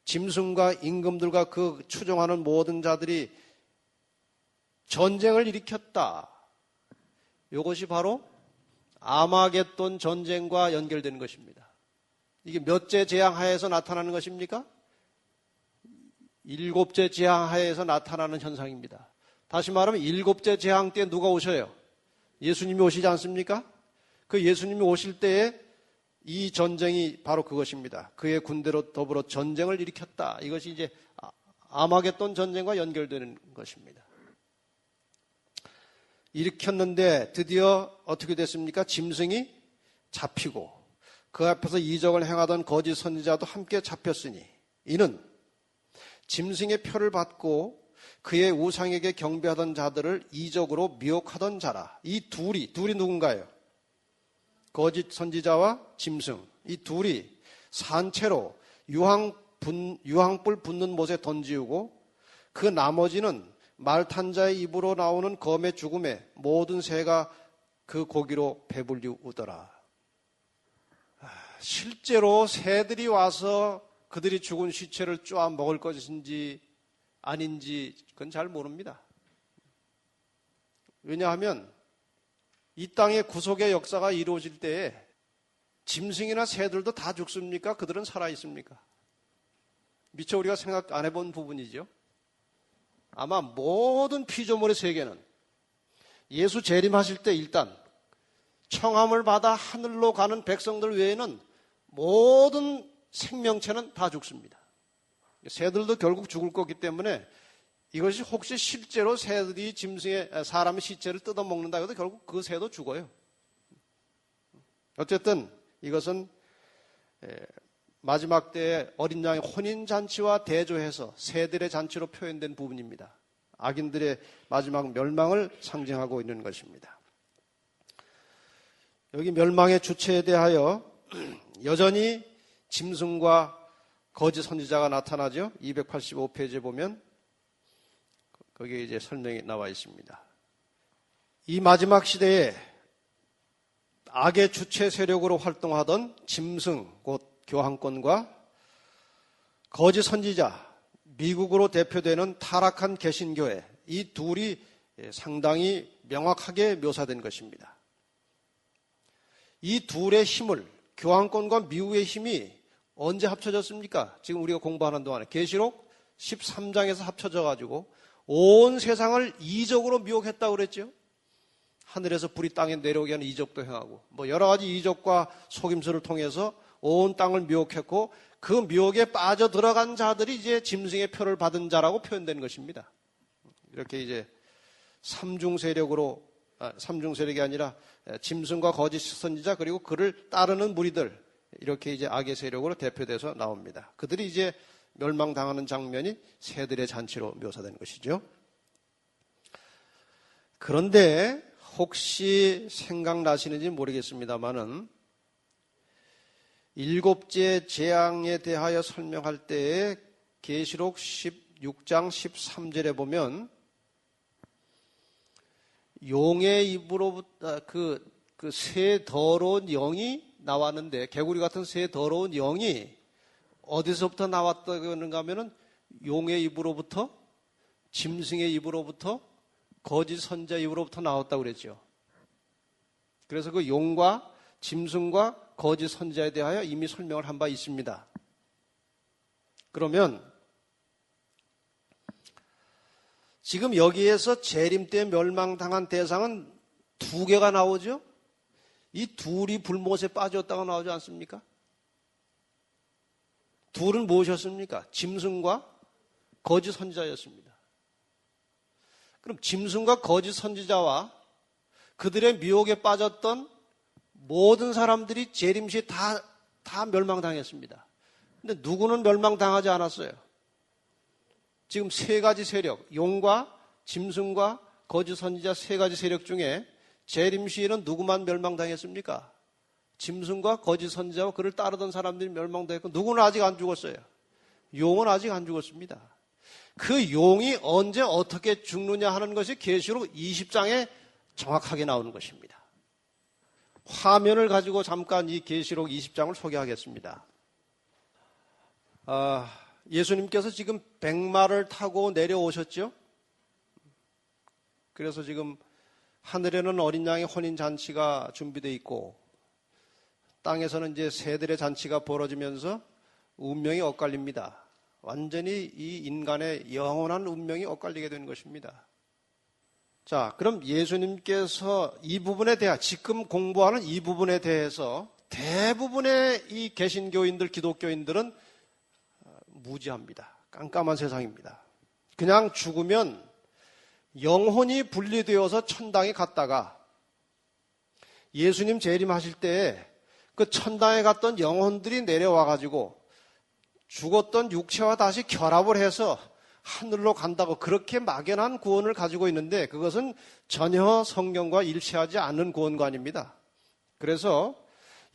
짐승과 임금들과 그 추종하는 모든 자들이 전쟁을 일으켰다. 이것이 바로 아마겟돈 전쟁과 연결되는 것입니다. 이게 몇째 재앙 하에서 나타나는 것입니까? 7째 재앙 하에서 나타나는 현상입니다. 다시 말하면 7째 재앙 때 누가 오셔요? 예수님이 오시지 않습니까? 그 예수님이 오실 때에 이 전쟁이 바로 그것입니다. 그의 군대로 더불어 전쟁을 일으켰다. 이것이 이제 아마겟돈 전쟁과 연결되는 것입니다. 일으켰는데 드디어 어떻게 됐습니까? 짐승이 잡히고 그 앞에서 이적을 행하던 거짓 선지자도 함께 잡혔으니 이는 짐승의 표를 받고 그의 우상에게 경배하던 자들을 이적으로 미혹하던 자라. 이 둘이 누군가요? 거짓 선지자와 짐승, 이 둘이 산채로 유황불 붙는 못에 던지우고 그 나머지는 말탄 자의 입으로 나오는 검의 죽음에 모든 새가 그 고기로 배불리우더라. 실제로 새들이 와서 그들이 죽은 시체를 쪼아 먹을 것인지 아닌지 그건 잘 모릅니다. 왜냐하면 이 땅의 구속의 역사가 이루어질 때에 짐승이나 새들도 다 죽습니까? 그들은 살아있습니까? 미처 우리가 생각 안 해본 부분이죠. 아마 모든 피조물의 세계는 예수 재림하실 때 일단 청함을 받아 하늘로 가는 백성들 외에는 모든 생명체는 다 죽습니다. 새들도 결국 죽을 거기 때문에 이것이 혹시 실제로 새들이 사람의 시체를 뜯어먹는다 해도 결국 그 새도 죽어요. 어쨌든 이것은 마지막 때에 어린 양의 혼인잔치와 대조해서 새들의 잔치로 표현된 부분입니다. 악인들의 마지막 멸망을 상징하고 있는 것입니다. 여기 멸망의 주체에 대하여 여전히 짐승과 거짓 선지자가 나타나죠. 285페이지에 보면 거기에 이제 설명이 나와 있습니다. 이 마지막 시대에 악의 주체 세력으로 활동하던 짐승, 곧 교황권과 거짓 선지자, 미국으로 대표되는 타락한 개신교회, 이 둘이 상당히 명확하게 묘사된 것입니다. 이 둘의 힘을, 교황권과 미국의 힘이 언제 합쳐졌습니까? 지금 우리가 공부하는 동안에 계시록 13장에서 합쳐져 가지고 온 세상을 이적으로 미혹했다고 그랬죠. 하늘에서 불이 땅에 내려오게 하는 이적도 행하고 뭐 여러 가지 이적과 속임수를 통해서 온 땅을 미혹했고 그 미혹에 빠져 들어간 자들이 이제 짐승의 표를 받은 자라고 표현된 것입니다. 이렇게 이제 삼중 세력이 아니라 짐승과 거짓 선지자 그리고 그를 따르는 무리들 이렇게 이제 악의 세력으로 대표돼서 나옵니다. 그들이 이제 멸망당하는 장면이 새들의 잔치로 묘사된 것이죠. 그런데 혹시 생각나시는지 모르겠습니다만은 7째 재앙에 대하여 설명할 때에 계시록 16장 13절에 보면 용의 입으로부터 그 새 더러운 영이 나왔는데 개구리 같은 새 더러운 영이 어디서부터 나왔다고 하는가 하면은 용의 입으로부터 짐승의 입으로부터 거짓 선자 입으로부터 나왔다고 그랬죠. 그래서 그 용과 짐승과 거짓 선지자에 대하여 이미 설명을 한 바 있습니다. 그러면 지금 여기에서 재림 때 멸망당한 대상은 두 개가 나오죠? 이 둘이 불못에 빠졌다고 나오지 않습니까? 둘은 무엇이었습니까? 짐승과 거짓 선지자였습니다. 그럼 짐승과 거짓 선지자와 그들의 미혹에 빠졌던 모든 사람들이 재림시에 다 멸망당했습니다. 근데 누구는 멸망당하지 않았어요. 지금 세 가지 세력, 용과 짐승과 거짓 선지자 세 가지 세력 중에 재림시에는 누구만 멸망당했습니까? 짐승과 거짓 선지자와 그를 따르던 사람들이 멸망당했고 누구는 아직 안 죽었어요. 용은 아직 안 죽었습니다. 그 용이 언제 어떻게 죽느냐 하는 것이 계시록 20장에 정확하게 나오는 것입니다. 화면을 가지고 잠깐 이 계시록 20장을 소개하겠습니다. 예수님께서 지금 백마를 타고 내려오셨죠? 그래서 지금 하늘에는 어린 양의 혼인 잔치가 준비되어 있고 땅에서는 이제 새들의 잔치가 벌어지면서 운명이 엇갈립니다. 완전히 이 인간의 영원한 운명이 엇갈리게 되는 것입니다. 자, 그럼 예수님께서 이 부분에 대해 지금 공부하는 이 부분에 대해서 대부분의 이 개신교인들, 기독교인들은 무지합니다. 깜깜한 세상입니다. 그냥 죽으면 영혼이 분리되어서 천당에 갔다가 예수님 재림하실 때 그 천당에 갔던 영혼들이 내려와가지고 죽었던 육체와 다시 결합을 해서 하늘로 간다고 그렇게 막연한 구원을 가지고 있는데 그것은 전혀 성경과 일치하지 않는 구원관입니다. 그래서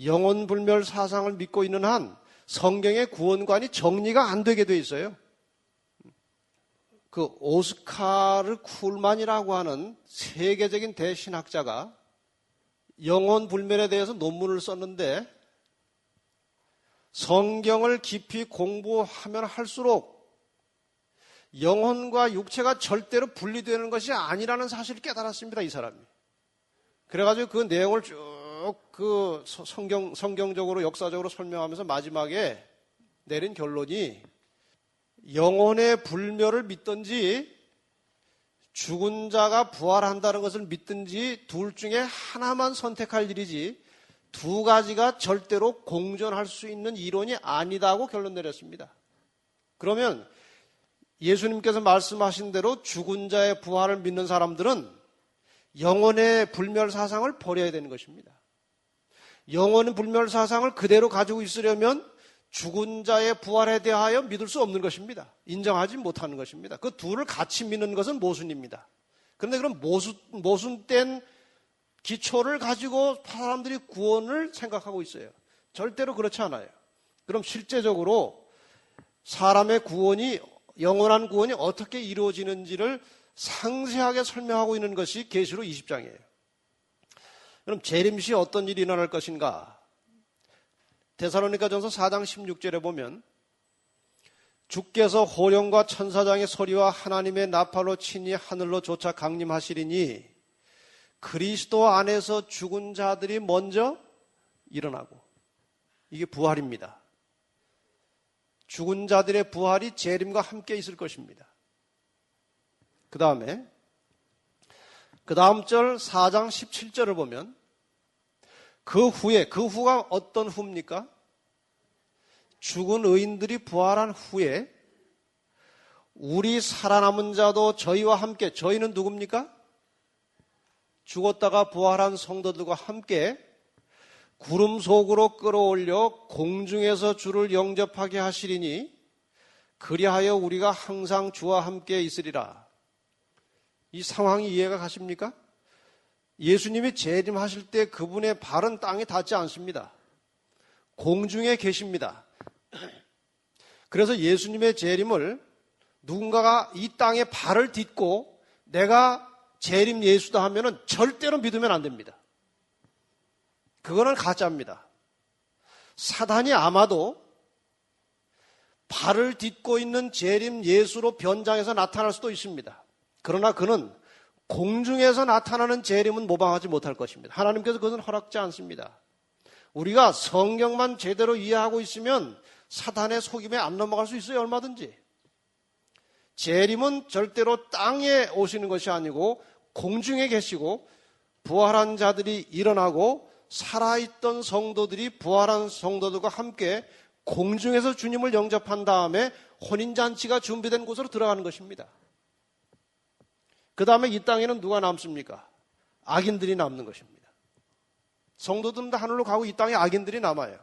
영혼불멸 사상을 믿고 있는 한 성경의 구원관이 정리가 안 되게 돼 있어요. 그 오스카르 쿨만이라고 하는 세계적인 대신학자가 영혼불멸에 대해서 논문을 썼는데 성경을 깊이 공부하면 할수록 영혼과 육체가 절대로 분리되는 것이 아니라는 사실을 깨달았습니다, 이 사람이. 그래가지고 그 내용을 쭉 그 성경적으로 역사적으로 설명하면서 마지막에 내린 결론이 영혼의 불멸을 믿든지 죽은 자가 부활한다는 것을 믿든지 둘 중에 하나만 선택할 일이지 두 가지가 절대로 공존할 수 있는 이론이 아니다고 결론 내렸습니다. 그러면 예수님께서 말씀하신 대로 죽은 자의 부활을 믿는 사람들은 영혼의 불멸 사상을 버려야 되는 것입니다. 영혼의 불멸 사상을 그대로 가지고 있으려면 죽은 자의 부활에 대하여 믿을 수 없는 것입니다. 인정하지 못하는 것입니다. 그 둘을 같이 믿는 것은 모순입니다. 그런데 그럼 모순된 기초를 가지고 사람들이 구원을 생각하고 있어요. 절대로 그렇지 않아요. 그럼 실제적으로 사람의 구원이, 영원한 구원이 어떻게 이루어지는지를 상세하게 설명하고 있는 것이 계시록 20장이에요. 그럼 재림시에 어떤 일이 일어날 것인가? 데살로니가전서 4장 16절에 보면 주께서 호령과 천사장의 소리와 하나님의 나팔로 친히 하늘로 조차 강림하시리니 그리스도 안에서 죽은 자들이 먼저 일어나고, 이게 부활입니다. 죽은 자들의 부활이 재림과 함께 있을 것입니다. 그 다음 절 4장 17절을 보면 그 후가 어떤 후입니까? 죽은 의인들이 부활한 후에 우리 살아남은 자도 저희와 함께, 저희는 누굽니까? 죽었다가 부활한 성도들과 함께 구름 속으로 끌어올려 공중에서 주를 영접하게 하시리니 그리하여 우리가 항상 주와 함께 있으리라. 이 상황이 이해가 가십니까? 예수님이 재림하실 때 그분의 발은 땅에 닿지 않습니다. 공중에 계십니다. 그래서 예수님의 재림을 누군가가 이 땅에 발을 딛고 내가 재림 예수다 하면은 절대로 믿으면 안 됩니다. 그거는 가짜입니다. 사단이 아마도 발을 딛고 있는 재림 예수로 변장해서 나타날 수도 있습니다. 그러나 그는 공중에서 나타나는 재림은 모방하지 못할 것입니다. 하나님께서 그것은 허락지 않습니다. 우리가 성경만 제대로 이해하고 있으면 사탄의 속임에 안 넘어갈 수 있어요. 얼마든지. 재림은 절대로 땅에 오시는 것이 아니고 공중에 계시고 부활한 자들이 일어나고 살아있던 성도들이 부활한 성도들과 함께 공중에서 주님을 영접한 다음에 혼인잔치가 준비된 곳으로 들어가는 것입니다. 그 다음에 이 땅에는 누가 남습니까? 악인들이 남는 것입니다. 성도들은 다 하늘로 가고 이 땅에 악인들이 남아요.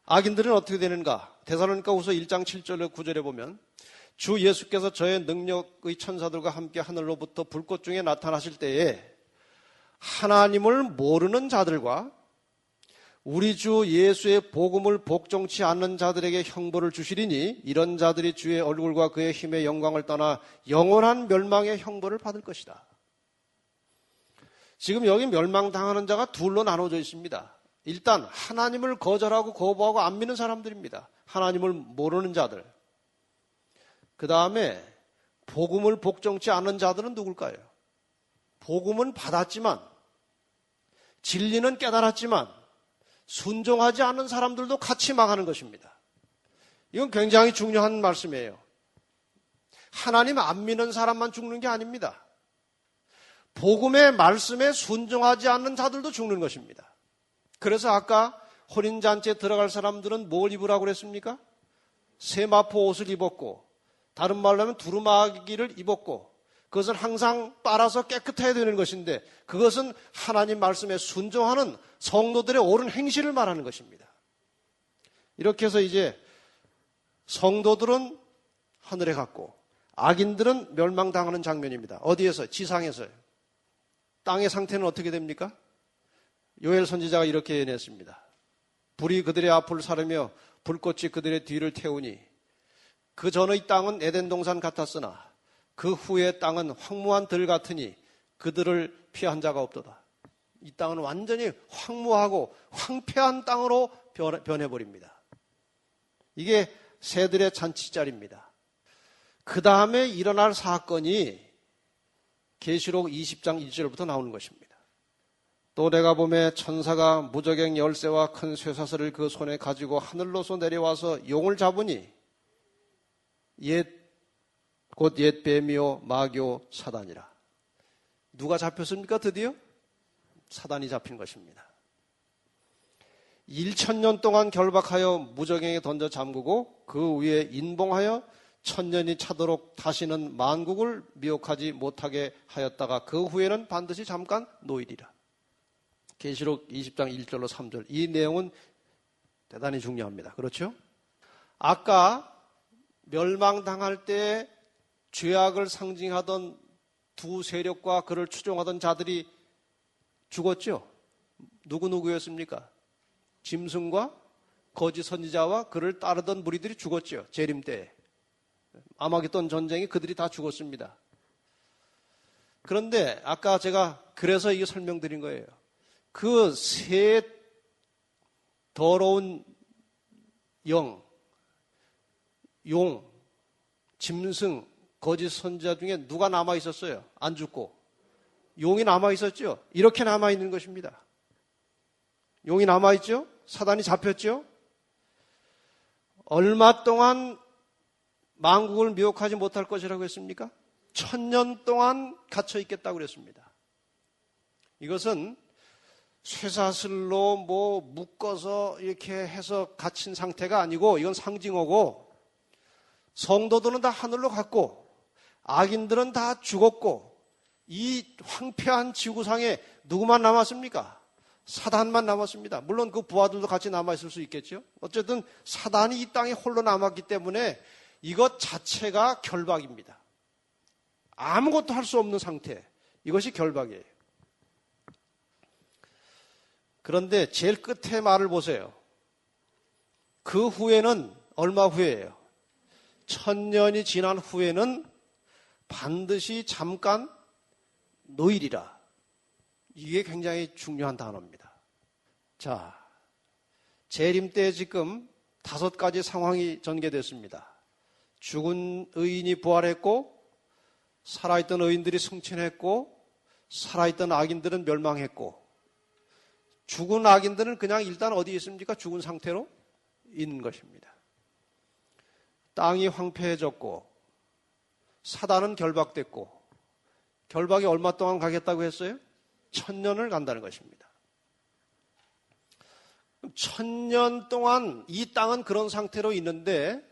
악인들은 어떻게 되는가? 데살로니가후서 1장 7절 9절에 보면 주 예수께서 저의 능력의 천사들과 함께 하늘로부터 불꽃 중에 나타나실 때에 하나님을 모르는 자들과 우리 주 예수의 복음을 복종치 않는 자들에게 형벌을 주시리니 이런 자들이 주의 얼굴과 그의 힘의 영광을 떠나 영원한 멸망의 형벌을 받을 것이다. 지금 여기 멸망당하는 자가 둘로 나눠져 있습니다. 일단 하나님을 거절하고 거부하고 안 믿는 사람들입니다. 하나님을 모르는 자들. 그 다음에 복음을 복종치 않는 자들은 누굴까요? 복음은 받았지만 진리는 깨달았지만 순종하지 않는 사람들도 같이 망하는 것입니다. 이건 굉장히 중요한 말씀이에요. 하나님 안 믿는 사람만 죽는 게 아닙니다. 복음의 말씀에 순종하지 않는 자들도 죽는 것입니다. 그래서 아까 혼인잔치에 들어갈 사람들은 뭘 입으라고 그랬습니까? 세마포 옷을 입었고 다른 말로 하면 두루마기를 입었고 그것은 항상 빨아서 깨끗해야 되는 것인데 그것은 하나님 말씀에 순종하는 성도들의 옳은 행실을 말하는 것입니다. 이렇게 해서 이제 성도들은 하늘에 갔고 악인들은 멸망당하는 장면입니다. 어디에서? 지상에서요. 땅의 상태는 어떻게 됩니까? 요엘 선지자가 이렇게 예언했습니다. 불이 그들의 앞을 사르며 불꽃이 그들의 뒤를 태우니 그 전의 땅은 에덴 동산 같았으나 그 후의 땅은 황무한 들 같으니 그들을 피한 자가 없도다. 이 땅은 완전히 황무하고 황폐한 땅으로 변해버립니다. 이게 새들의 잔치자리입니다. 그 다음에 일어날 사건이 계시록 20장 1절부터 나오는 것입니다. 또 내가 보매 천사가 무저갱 열쇠와 큰 쇠사슬을 그 손에 가지고 하늘로서 내려와서 용을 잡으니 곧 옛 뱀이요 마귀요 사단이라. 누가 잡혔습니까? 드디어? 사단이 잡힌 것입니다. 1000년 동안 결박하여 무저갱에 던져 잠그고 그 위에 인봉하여 1000년이 차도록 다시는 만국을 미혹하지 못하게 하였다가 그 후에는 반드시 잠깐 놓이리라. 계시록 20장 1절로 3절. 이 내용은 대단히 중요합니다. 그렇죠? 아까 멸망당할 때 죄악을 상징하던 두 세력과 그를 추종하던 자들이 죽었죠? 누구였습니까? 짐승과 거짓 선지자와 그를 따르던 무리들이 죽었죠. 재림 때. 아마겟돈 전쟁이 그들이 다 죽었습니다. 그런데 아까 제가 그래서 이게 설명드린 거예요. 그 세 더러운 영, 용, 짐승, 거짓 선지자 중에 누가 남아 있었어요? 안 죽고. 용이 남아 있었죠? 이렇게 남아 있는 것입니다. 용이 남아 있죠? 사단이 잡혔죠? 얼마 동안 만국을 미혹하지 못할 것이라고 했습니까? 1000년 동안 갇혀 있겠다고 그랬습니다. 이것은 쇠사슬로 묶어서 이렇게 해서 갇힌 상태가 아니고 이건 상징어고 성도들은 다 하늘로 갔고 악인들은 다 죽었고 이 황폐한 지구상에 누구만 남았습니까? 사단만 남았습니다. 물론 그 부하들도 같이 남아있을 수 있겠죠. 어쨌든 사단이 이 땅에 홀로 남았기 때문에 이것 자체가 결박입니다. 아무것도 할 수 없는 상태. 이것이 결박이에요. 그런데 제일 끝에 말을 보세요. 그 후에는 얼마 후에예요? 1000년이 지난 후에는 반드시 잠깐 놓이리라. 이게 굉장히 중요한 단어입니다. 자, 재림 때 지금 5가지 상황이 전개됐습니다. 죽은 의인이 부활했고 살아있던 의인들이 승천했고 살아있던 악인들은 멸망했고 죽은 악인들은 그냥 일단 어디에 있습니까? 죽은 상태로 있는 것입니다. 땅이 황폐해졌고 사단은 결박됐고 결박이 얼마 동안 가겠다고 했어요? 1000년을 간다는 것입니다. 1000년 동안 이 땅은 그런 상태로 있는데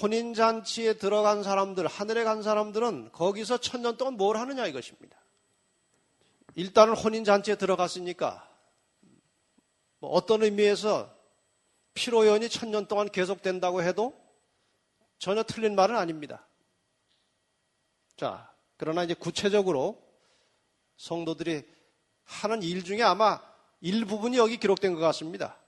혼인잔치에 들어간 사람들, 하늘에 간 사람들은 거기서 1000년 동안 뭘 하느냐 이것입니다. 일단은 혼인잔치에 들어갔으니까 뭐 어떤 의미에서 피로연이 1000년 동안 계속된다고 해도 전혀 틀린 말은 아닙니다. 자, 그러나 이제 구체적으로 성도들이 하는 일 중에 아마 일부분이 여기 기록된 것 같습니다.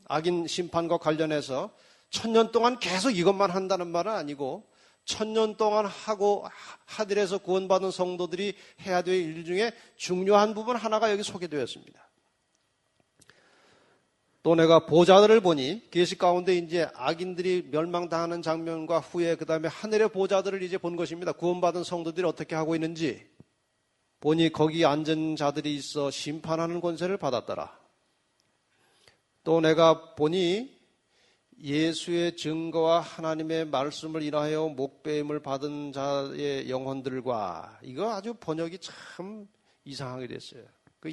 악인 심판과 관련해서 1000년 동안 계속 이것만 한다는 말은 아니고 1000년 동안 하고 하늘에서 구원받은 성도들이 해야 될 일 중에 중요한 부분 하나가 여기 소개되었습니다. 또 내가 보좌들을 보니 계시 가운데 이제 악인들이 멸망당하는 장면과 후에 그 다음에 하늘의 보좌들을 이제 본 것입니다. 구원받은 성도들이 어떻게 하고 있는지 보니 거기 앉은 자들이 있어 심판하는 권세를 받았더라. 또 내가 보니 예수의 증거와 하나님의 말씀을 인하여 목배임을 받은 자의 영혼들과 이거 아주 번역이 참 이상하게 됐어요.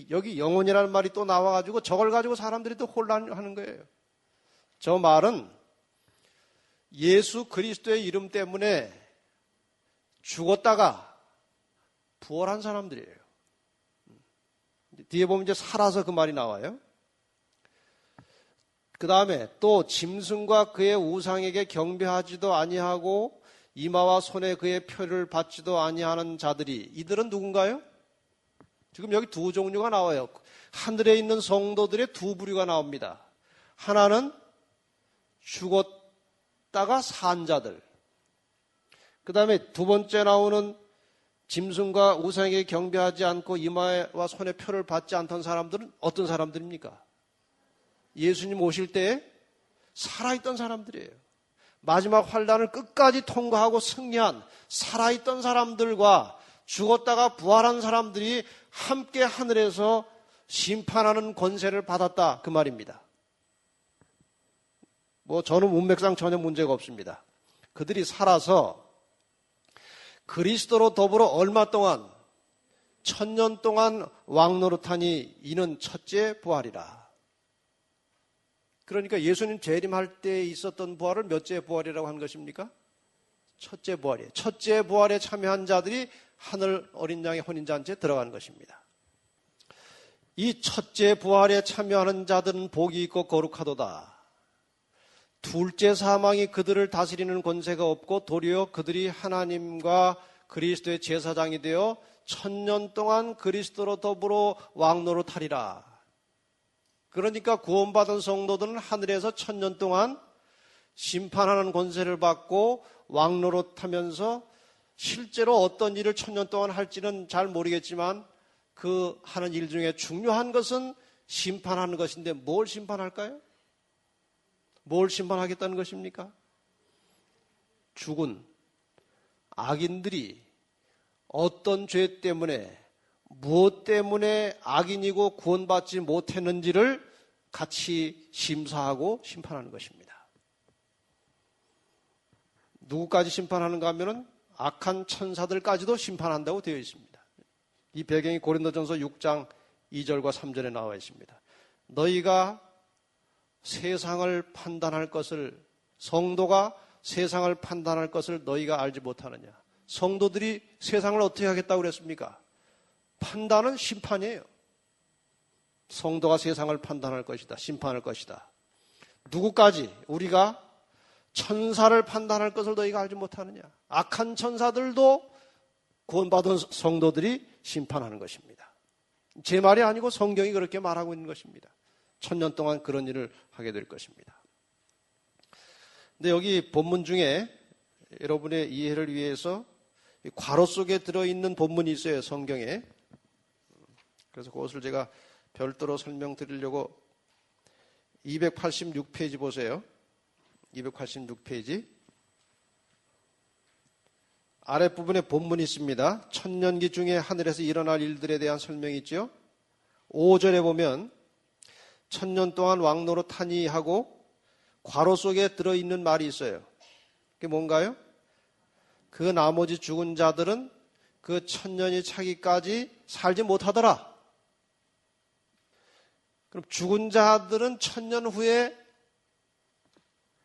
여기 영혼이라는 말이 또 나와가지고 저걸 가지고 사람들이 또 혼란하는 거예요. 저 말은 예수 그리스도의 이름 때문에 죽었다가 부활한 사람들이에요. 뒤에 보면 이제 살아서 그 말이 나와요. 그 다음에 또 짐승과 그의 우상에게 경배하지도 아니하고 이마와 손에 그의 표를 받지도 아니하는 자들이 이들은 누군가요? 지금 여기 두 종류가 나와요. 하늘에 있는 성도들의 두 부류가 나옵니다. 하나는 죽었다가 산 자들. 그 다음에 두 번째 나오는 짐승과 우상에게 경배하지 않고 이마와 손에 표를 받지 않던 사람들은 어떤 사람들입니까? 예수님 오실 때에 살아있던 사람들이에요. 마지막 환난을 끝까지 통과하고 승리한 살아있던 사람들과 죽었다가 부활한 사람들이 함께 하늘에서 심판하는 권세를 받았다 그 말입니다. 저는 문맥상 전혀 문제가 없습니다. 그들이 살아서 그리스도로 더불어 얼마 동안 1000년 동안 왕노릇하니 이는 첫째 부활이라. 그러니까 예수님 재림할 때 있었던 부활을 몇째 부활이라고 한 것입니까? 첫째 부활이에요. 첫째 부활에 참여한 자들이 하늘 어린 양의 혼인잔치에 들어가는 것입니다. 이 첫째 부활에 참여하는 자들은 복이 있고 거룩하도다. 둘째 사망이 그들을 다스리는 권세가 없고 도리어 그들이 하나님과 그리스도의 제사장이 되어 1000년 동안 그리스도로 더불어 왕노릇하리라. 그러니까 구원받은 성도들은 하늘에서 1000년 동안 심판하는 권세를 받고 왕노릇하면서 실제로 어떤 일을 1000년 동안 할지는 잘 모르겠지만 그 하는 일 중에 중요한 것은 심판하는 것인데 뭘 심판할까요? 뭘 심판하겠다는 것입니까? 죽은 악인들이 어떤 죄 때문에 무엇 때문에 악인이고 구원받지 못했는지를 같이 심사하고 심판하는 것입니다. 누구까지 심판하는가 하면은 악한 천사들까지도 심판한다고 되어 있습니다. 이 배경이 고린도전서 6장 2절과 3절에 나와 있습니다. 너희가 세상을 판단할 것을, 성도가 세상을 판단할 것을 너희가 알지 못하느냐. 성도들이 세상을 어떻게 하겠다고 그랬습니까? 판단은 심판이에요. 성도가 세상을 판단할 것이다. 심판할 것이다. 누구까지? 우리가 천사를 판단할 것을 너희가 알지 못하느냐. 악한 천사들도 구원받은 성도들이 심판하는 것입니다. 제 말이 아니고 성경이 그렇게 말하고 있는 것입니다. 1000년 동안 그런 일을 하게 될 것입니다. 근데 여기 본문 중에 여러분의 이해를 위해서 괄호 속에 들어있는 본문이 있어요. 성경에. 그래서 그것을 제가 별도로 설명드리려고 286페이지 보세요. 286페이지. 아랫부분에 본문이 있습니다. 천년기 중에 하늘에서 일어날 일들에 대한 설명이 있죠. 5절에 보면 천년 동안 왕노릇하니 하고 괄호 속에 들어있는 말이 있어요. 그게 뭔가요? 그 나머지 죽은 자들은 그 천년이 차기까지 살지 못하더라. 그럼 죽은 자들은 천년 후에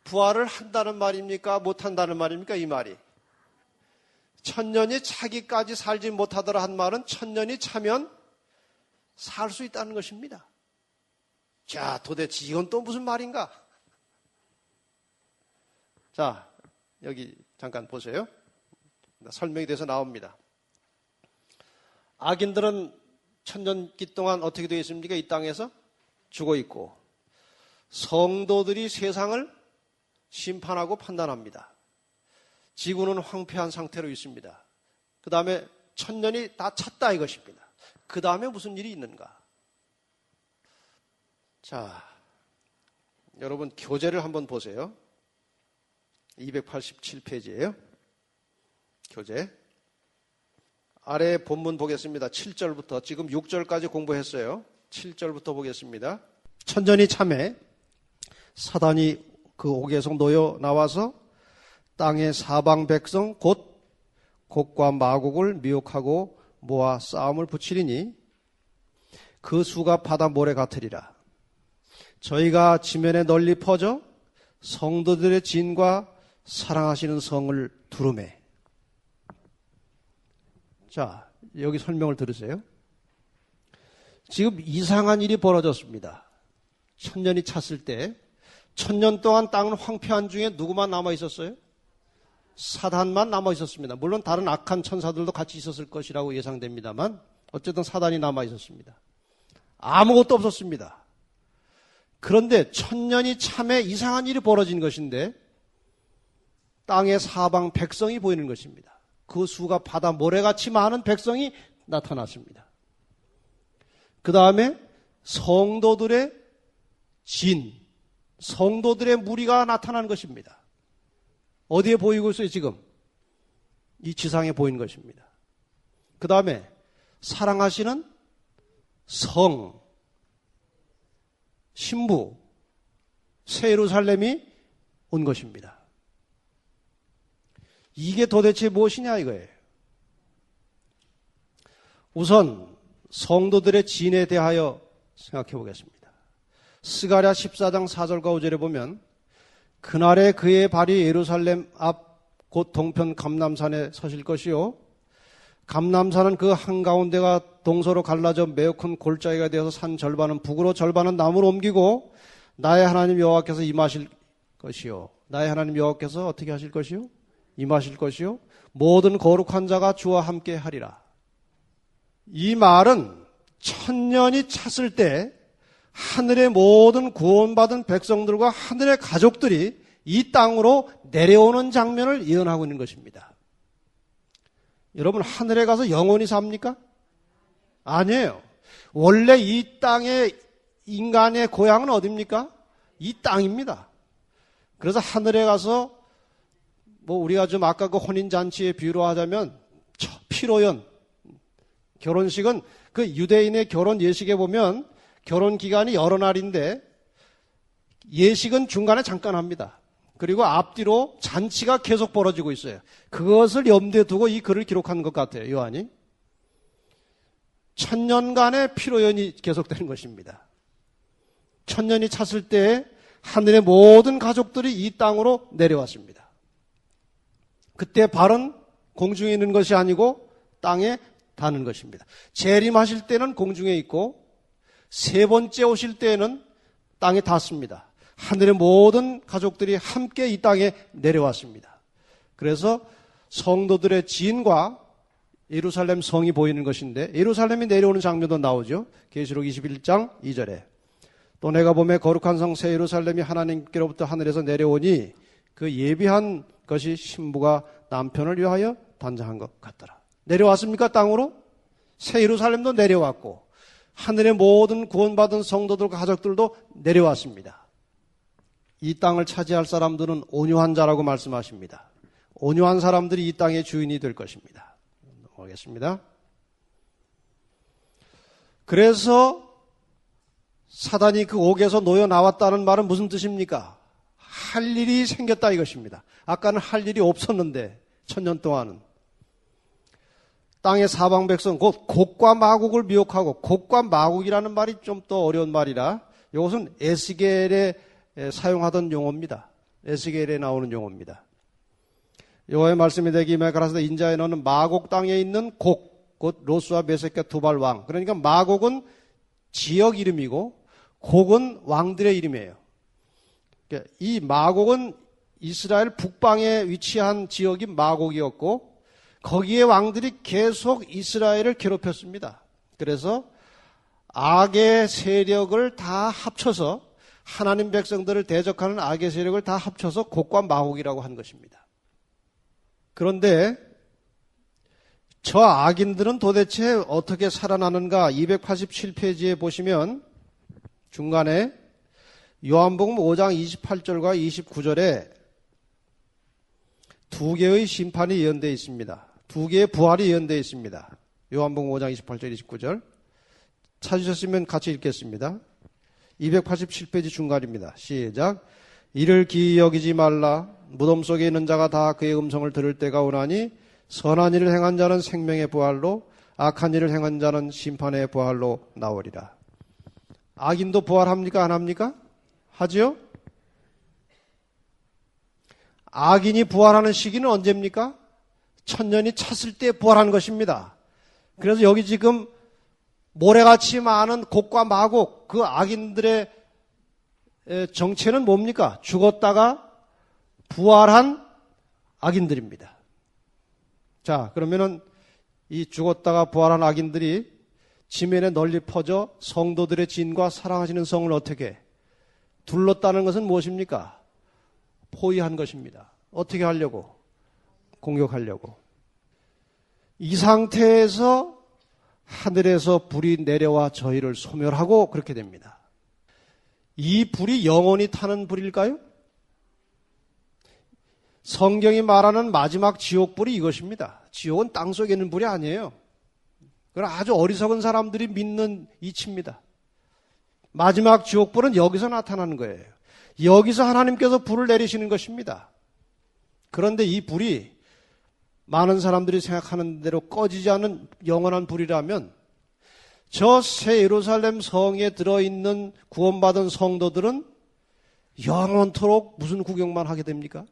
부활을 한다는 말입니까? 못한다는 말입니까? 이 말이. 천년이 차기까지 살지 못하더라 한 말은 천년이 차면 살 수 있다는 것입니다. 자, 도대체 이건 또 무슨 말인가? 자, 여기 잠깐 보세요. 설명이 돼서 나옵니다. 악인들은 천년기 동안 어떻게 되어 있습니까? 이 땅에서 죽어 있고, 성도들이 세상을 심판하고 판단합니다. 지구는 황폐한 상태로 있습니다. 그 다음에 천년이 다 찼다 이것입니다. 그 다음에 무슨 일이 있는가? 자, 여러분 교재를 한번 보세요. 287페이지예요. 교재. 아래 본문 보겠습니다. 7절부터 지금 6절까지 공부했어요. 7절부터 보겠습니다. 천년이 참에 사단이 그 옥에서 놓여 나와서 땅의 사방 백성 곧 곡과 마곡을 미혹하고 모아 싸움을 붙이리니 그 수가 바다 모래 같으리라. 저희가 지면에 널리 퍼져 성도들의 진과 사랑하시는 성을 두루매. 자, 여기 설명을 들으세요. 지금 이상한 일이 벌어졌습니다. 천년이 찼을 때 천년 동안 땅은 황폐한 중에 누구만 남아 있었어요? 사단만 남아 있었습니다. 물론 다른 악한 천사들도 같이 있었을 것이라고 예상됩니다만 어쨌든 사단이 남아 있었습니다. 아무것도 없었습니다. 그런데 천년이 참에 이상한 일이 벌어진 것인데 땅의 사방 백성이 보이는 것입니다. 그 수가 바다 모래같이 많은 백성이 나타났습니다. 그 다음에 성도들의 진, 성도들의 무리가 나타나는 것입니다. 어디에 보이고 있어요, 지금? 이 지상에 보이는 것입니다. 그 다음에 사랑하시는 성, 신부, 새 예루살렘이 온 것입니다. 이게 도대체 무엇이냐 이거예요. 우선 성도들의 진에 대하여 생각해 보겠습니다. 스가랴 14장 4절과 5절에 보면 그날에 그의 발이 예루살렘 앞 곧 동편 감람산에 서실 것이요 감람산은 그 한가운데가 동서로 갈라져 매우 큰 골짜기가 되어서 산 절반은 북으로 절반은 남으로 옮기고 나의 하나님 여호와께서 임하실 것이요 나의 하나님 여호와께서 어떻게 하실 것이요 임하실 것이요 모든 거룩한 자가 주와 함께 하리라. 이 말은 천년이 찼을 때 하늘의 모든 구원받은 백성들과 하늘의 가족들이 이 땅으로 내려오는 장면을 예언하고 있는 것입니다. 여러분 하늘에 가서 영원히 삽니까? 아니에요. 원래 이 땅의 인간의 고향은 어디입니까? 이 땅입니다. 그래서 하늘에 가서 우리가 좀 아까 그 혼인잔치의 비유로 하자면 피로연 결혼식은 그 유대인의 결혼 예식에 보면 결혼 기간이 여러 날인데 예식은 중간에 잠깐 합니다. 그리고 앞뒤로 잔치가 계속 벌어지고 있어요. 그것을 염두에 두고 이 글을 기록한 것 같아요. 요한이. 천년간의 피로연이 계속되는 것입니다. 천년이 찼을 때 하늘의 모든 가족들이 이 땅으로 내려왔습니다. 그때 발은 공중에 있는 것이 아니고 땅에 닿는 것입니다. 재림하실 때는 공중에 있고 세 번째 오실 때에는 땅에 닿습니다. 하늘의 모든 가족들이 함께 이 땅에 내려왔습니다. 그래서 성도들의 진과 예루살렘 성이 보이는 것인데 예루살렘이 내려오는 장면도 나오죠. 계시록 21장 2절에 또 내가 보매 거룩한 성 새 예루살렘이 하나님께로부터 하늘에서 내려오니 그 예비한 것이 신부가 남편을 위하여 단장한 것 같더라. 내려왔습니까? 땅으로? 새 예루살렘도 내려왔고 하늘의 모든 구원받은 성도들과 가족들도 내려왔습니다. 이 땅을 차지할 사람들은 온유한 자라고 말씀하십니다. 온유한 사람들이 이 땅의 주인이 될 것입니다. 넘어가겠습니다. 그래서 사단이 그 옥에서 놓여 나왔다는 말은 무슨 뜻입니까? 할 일이 생겼다 이것입니다. 아까는 할 일이 없었는데 천년 동안은 땅의 사방 백성 곧 곡과 마곡을 미혹하고, 곡과 마곡이라는 말이 좀 더 어려운 말이라 이것은 에스겔에 사용하던 용어입니다. 에스겔에 나오는 용어입니다. 여호와의 말씀이 되기 임하여 가라사대 인자에 너는 마곡 땅에 있는 곡 곧 로스와 메섹과 두발 왕, 그러니까 마곡은 지역 이름이고 곡은 왕들의 이름이에요. 이 마곡은 이스라엘 북방에 위치한 지역이 마곡이었고 거기에 왕들이 계속 이스라엘을 괴롭혔습니다. 그래서 악의 세력을 다 합쳐서 하나님 백성들을 대적하는 악의 세력을 다 합쳐서 곡과 마곡이라고 한 것입니다. 그런데 저 악인들은 도대체 어떻게 살아나는가? 287페이지에 보시면 중간에 요한복음 5장 28절과 29절에 두 개의 심판이 예언되어 있습니다. 두 개의 부활이 예언되어 있습니다. 요한복음 5장 28절 29절 찾으셨으면 같이 읽겠습니다. 287페이지 중간입니다. 시작. 이를 기이 여기지 말라. 무덤 속에 있는 자가 다 그의 음성을 들을 때가 오나니 선한 일을 행한 자는 생명의 부활로 악한 일을 행한 자는 심판의 부활로 나오리라. 악인도 부활합니까? 안 합니까? 하지요? 악인이 부활하는 시기는 언제입니까? 천년이 찼을 때 부활하는 것입니다. 그래서 여기 지금 모래같이 많은 곡과 마곡, 그 악인들의 정체는 뭡니까? 죽었다가 부활한 악인들입니다. 자, 그러면은 이 죽었다가 부활한 악인들이 지면에 널리 퍼져 성도들의 진과 사랑하시는 성을 어떻게 둘렀다는 것은 무엇입니까? 포위한 것입니다. 어떻게 하려고? 공격하려고. 이 상태에서 하늘에서 불이 내려와 저희를 소멸하고 그렇게 됩니다. 이 불이 영원히 타는 불일까요? 성경이 말하는 마지막 지옥불이 이것입니다. 지옥은 땅속에 있는 불이 아니에요. 그건 아주 어리석은 사람들이 믿는 이치입니다. 마지막 지옥불은 여기서 나타나는 거예요. 여기서 하나님께서 불을 내리시는 것입니다. 그런데 이 불이 많은 사람들이 생각하는 대로 꺼지지 않는 영원한 불이라면 저 새 예루살렘 성에 들어있는 구원받은 성도들은 영원토록 무슨 구경만 하게 됩니까?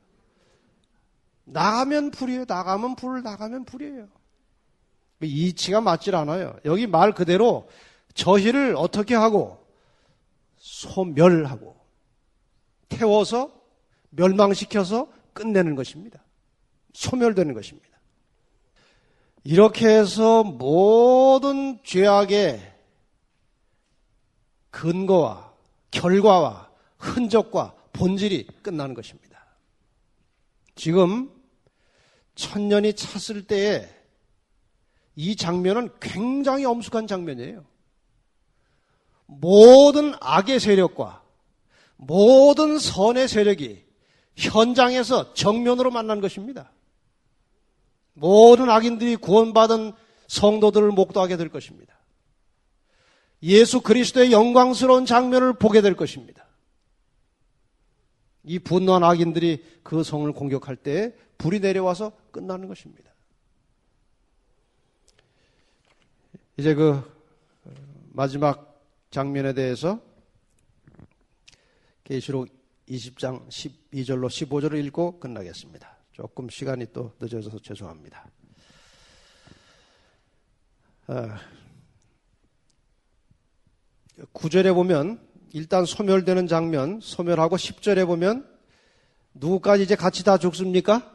나가면 불이에요. 나가면 불, 나가면 불이에요. 이치가 맞질 않아요. 여기 말 그대로 저희를 어떻게 하고 소멸하고 태워서 멸망시켜서 끝내는 것입니다. 소멸되는 것입니다. 이렇게 해서 모든 죄악의 근거와 결과와 흔적과 본질이 끝나는 것입니다. 지금 천년이 찼을 때에 이 장면은 굉장히 엄숙한 장면이에요. 모든 악의 세력과 모든 선의 세력이 현장에서 정면으로 만난 것입니다. 모든 악인들이 구원받은 성도들을 목도하게 될 것입니다. 예수 그리스도의 영광스러운 장면을 보게 될 것입니다. 이 분노한 악인들이 그 성을 공격할 때 불이 내려와서 끝나는 것입니다. 이제 그 마지막 장면에 대해서 계시록 20장 12절로 15절을 읽고 끝나겠습니다. 조금 시간이 또 늦어져서 죄송합니다. 9절에 보면 일단 소멸되는 장면, 소멸하고 10절에 보면 누구까지 이제 같이 다 죽습니까?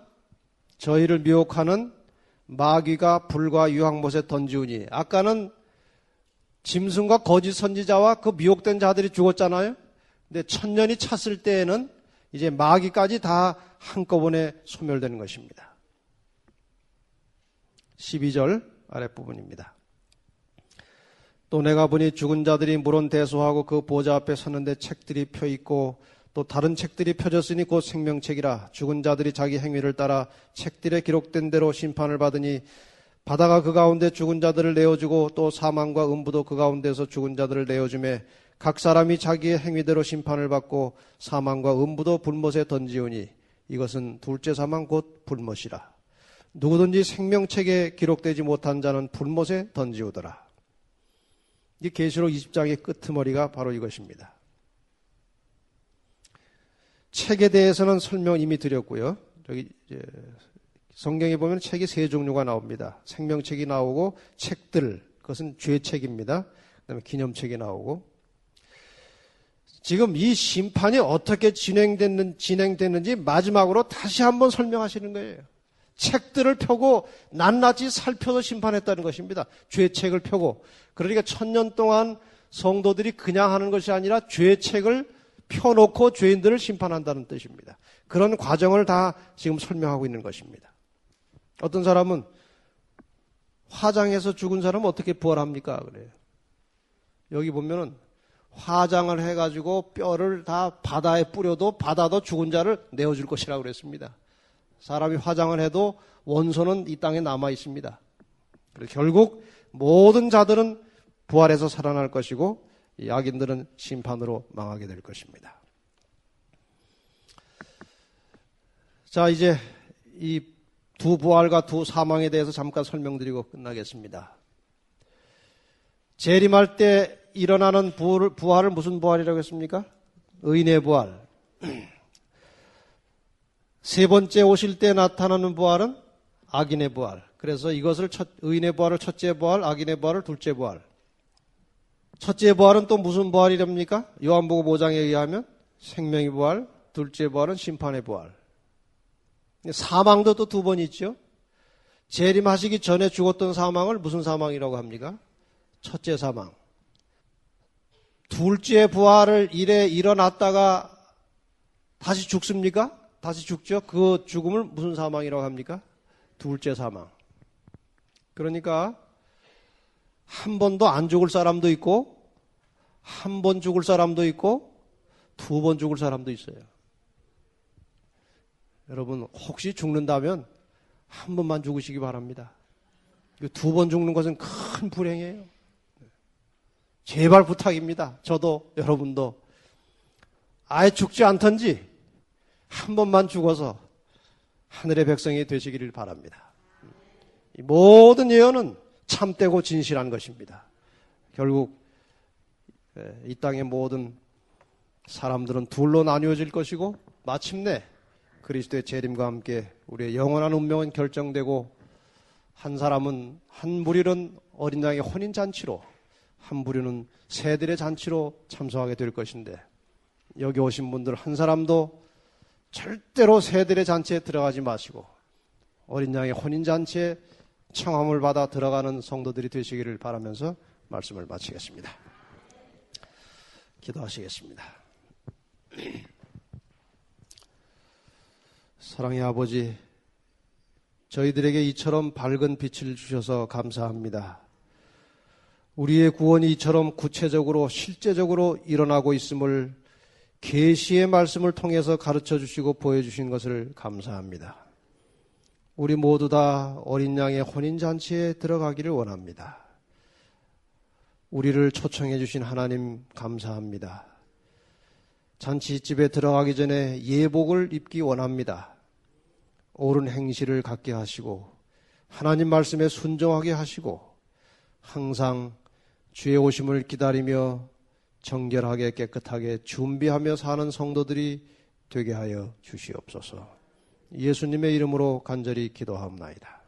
저희를 미혹하는 마귀가 불과 유황못에 던지우니. 아까는 짐승과 거짓 선지자와 그 미혹된 자들이 죽었잖아요. 근데 천년이 찼을 때에는 이제 마귀까지 다 한꺼번에 소멸되는 것입니다. 12절 아랫부분입니다. 또 내가 보니 죽은 자들이 물은 대소하고 그 보좌 앞에 섰는데 책들이 펴있고 또 다른 책들이 펴졌으니 곧 생명책이라. 죽은 자들이 자기 행위를 따라 책들에 기록된 대로 심판을 받으니 바다가 그 가운데 죽은 자들을 내어주고 또 사망과 음부도 그 가운데서 죽은 자들을 내어주매 각 사람이 자기의 행위대로 심판을 받고 사망과 음부도 불못에 던지오니 이것은 둘째 사망 곧 불못이라. 누구든지 생명책에 기록되지 못한 자는 불못에 던지오더라. 이 계시록 20장의 끄트머리가 바로 이것입니다. 책에 대해서는 설명 이미 드렸고요. 여기 성경에 보면 책이 세 종류가 나옵니다. 생명책이 나오고 책들, 그것은 죄책입니다. 그다음에 기념책이 나오고. 지금 이 심판이 어떻게 진행됐는지 마지막으로 다시 한번 설명하시는 거예요. 책들을 펴고 낱낱이 살펴서 심판했다는 것입니다. 죄책을 펴고. 그러니까 1000년 동안 성도들이 그냥 하는 것이 아니라 죄책을 펴놓고 죄인들을 심판한다는 뜻입니다. 그런 과정을 다 지금 설명하고 있는 것입니다. 어떤 사람은 화장해서 죽은 사람은 어떻게 부활합니까? 그래요. 여기 보면은 화장을 해가지고 뼈를 다 바다에 뿌려도 바다도 죽은 자를 내어줄 것이라고 그랬습니다. 사람이 화장을 해도 원소는 이 땅에 남아 있습니다. 결국 모든 자들은 부활해서 살아날 것이고 이 악인들은 심판으로 망하게 될 것입니다. 자, 이제 이 두 부활과 두 사망에 대해서 잠깐 설명드리고 끝나겠습니다. 재림할 때 일어나는 부활을 무슨 부활이라고 했습니까? 의인의 부활. 세 번째 오실 때 나타나는 부활은 악인의 부활. 그래서 이것을 의인의 부활을 첫째 부활, 악인의 부활을 둘째 부활. 첫째 부활은 또 무슨 부활이랍니까? 요한복음 5장에 의하면 생명의 부활, 둘째 부활은 심판의 부활. 사망도 또 두 번 있죠. 재림하시기 전에 죽었던 사망을 무슨 사망이라고 합니까? 첫째 사망. 둘째 부활을 일에 일어났다가 다시 죽습니까? 다시 죽죠. 그 죽음을 무슨 사망이라고 합니까? 둘째 사망. 그러니까 한 번도 안 죽을 사람도 있고 한 번 죽을 사람도 있고 두 번 죽을 사람도 있어요. 여러분 혹시 죽는다면 한 번만 죽으시기 바랍니다. 두 번 죽는 것은 큰 불행이에요. 제발 부탁입니다. 저도 여러분도 아예 죽지 않던지 한 번만 죽어서 하늘의 백성이 되시기를 바랍니다. 이 모든 예언은 참되고 진실한 것입니다. 결국 이 땅의 모든 사람들은 둘로 나뉘어질 것이고 마침내 그리스도의 재림과 함께 우리의 영원한 운명은 결정되고 한 사람은 한 무리는 어린 양의 혼인잔치로 한 무리는 새들의 잔치로 참석하게 될 것인데 여기 오신 분들 한 사람도 절대로 새들의 잔치에 들어가지 마시고 어린 양의 혼인잔치에 청함을 받아 들어가는 성도들이 되시기를 바라면서 말씀을 마치겠습니다. 기도하시겠습니다. 사랑의 아버지, 저희들에게 이처럼 밝은 빛을 주셔서 감사합니다. 우리의 구원이 이처럼 구체적으로 실제적으로 일어나고 있음을 계시의 말씀을 통해서 가르쳐 주시고 보여주신 것을 감사합니다. 우리 모두 다 어린 양의 혼인잔치에 들어가기를 원합니다. 우리를 초청해 주신 하나님 감사합니다. 잔치집에 들어가기 전에 예복을 입기 원합니다. 옳은 행실을 갖게 하시고 하나님 말씀에 순종하게 하시고 항상 주의 오심을 기다리며 정결하게 깨끗하게 준비하며 사는 성도들이 되게 하여 주시옵소서. 예수님의 이름으로 간절히 기도하옵나이다.